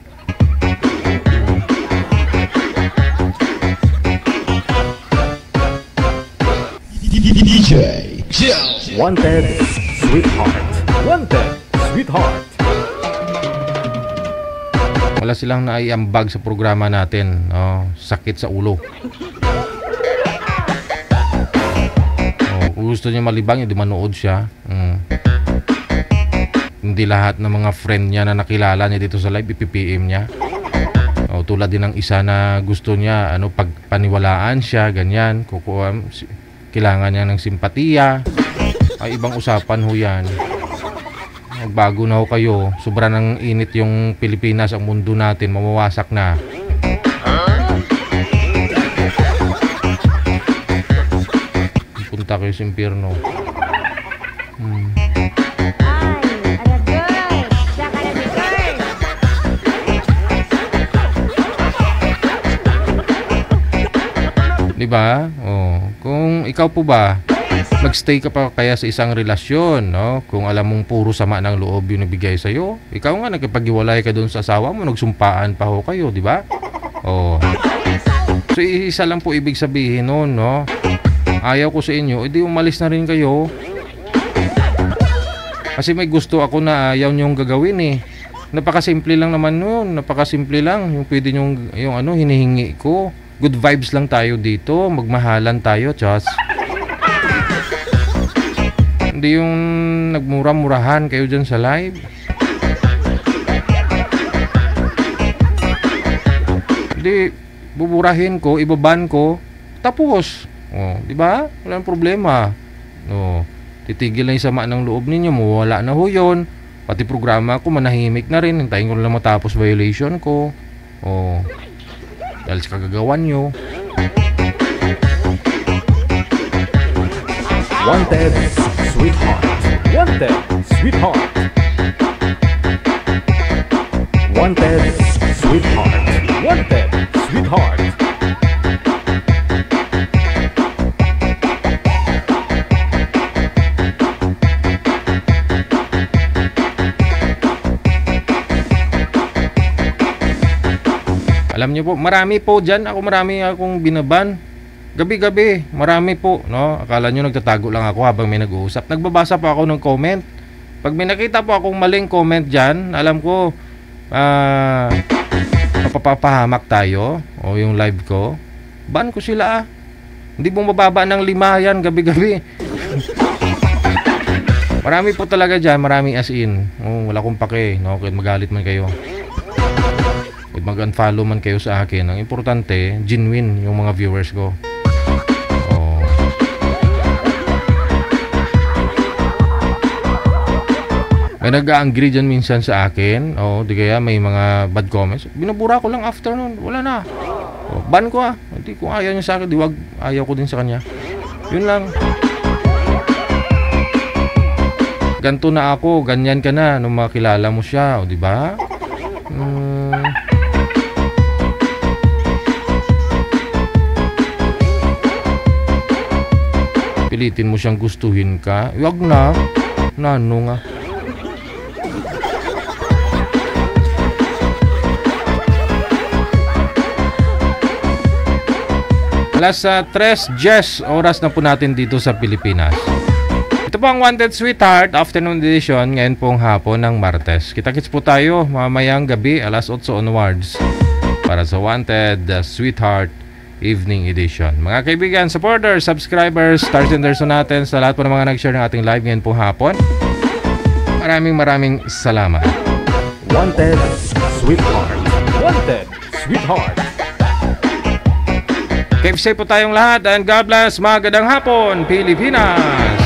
DJ Wanted Sweetheart. Wanted Sweetheart. Wala silang naiambag sa programa natin, sakit sa ulo. Kung gusto niya malibang, hindi manood siya. Hindi lahat ng mga friend niya na nakilala niya dito sa live, ipipm niya. Tulad din ng isa na gusto niya, pagpaniwalaan siya, ganyan. Kailangan niya ng simpatiya. Ay, ibang usapan ho yan. Magbago na ho kayo. Sobra ng init yung Pilipinas, ang mundo natin, mawawasak na. Punta kayo sa impyerno. Diba? Kung ikaw po ba, magstay ka pa kaya sa isang relasyon, kung alam mong puro sama ng loob yung nabigay sa'yo, ikaw nga nagkipag-iwalay ka doon sa asawa mo, nagsumpaan pa ho kayo, diba? So isa lang po ibig sabihin noon, ayaw ko sa inyo, edi umalis na rin kayo. Kasi may gusto ako na ayaw nyong gagawin Napakasimple lang naman nun, napakasimple lang yung pwede nyong, hinihingi ko. Good vibes lang tayo dito, magmahalan tayo, Chos. Hindi yung nagmura-murahan kayo dyan sa live. Hindi, buburahin ko, ibaban ko, tapos. Oh, di ba? Walang problema. No, titigil na yung sama ng loob ninyo, mawala na ho yun. Pati programa ko manahimik na rin, hintayin ko lang matapos violation ko. Oh, dahil sa kagagawan nyo. Wanted, sweetheart. Wanted, sweetheart. Wanted, sweetheart. Wanted, sweetheart. Alam niyo po, marami po dyan. Marami akong binaban. Gabi-gabi, marami po, no? Akala nyo nagtatago lang ako habang may nag-uusap. Nagbabasa po ako ng comment. Pag may nakita po akong maling comment dyan, alam ko, mapapahamak tayo, o yung live ko, ban ko sila, Hindi mo mababa ng 5 yan, gabi-gabi. Marami po talaga dyan, marami as in. Wala akong pake, no? Kahit magalit man kayo. Mag-unfollow man kayo sa akin. Ang importante, genuine yung mga viewers ko. May nag-a-angry dyan minsan sa akin. Di kaya may mga bad comments. Binabura ko lang after nun. Wala na. Ban ko Hindi ko ayaw niya sa akin. Wag ayaw ko din sa kanya. Yun lang. Ganto na ako. Ganyan ka na nung makilala mo siya. Di ba? Pilitin mo siyang gustuhin ka. Wag na. Nano nga. Alas 3:10 oras na po natin dito sa Pilipinas. Ito po ang Wanted Sweetheart Afternoon Edition ngayon pong hapon ng Martes. Kita-kits po tayo mamayang gabi alas 8 onwards para sa Wanted Sweetheart Evening Edition. Mga kaibigan, supporters, subscribers, stars and natin sa lahat po ng mga nag-share ng ating live ngayon pong hapon. Maraming salamat. Wanted Sweetheart. Wanted Sweetheart. Keep safe po tayong lahat and God bless. Magandang hapon, Pilipinas!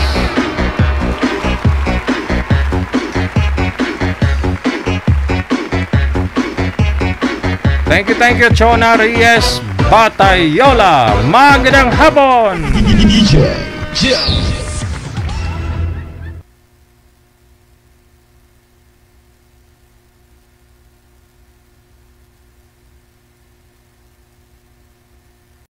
Thank you, Chona Reyes Batayola. Magandang hapon!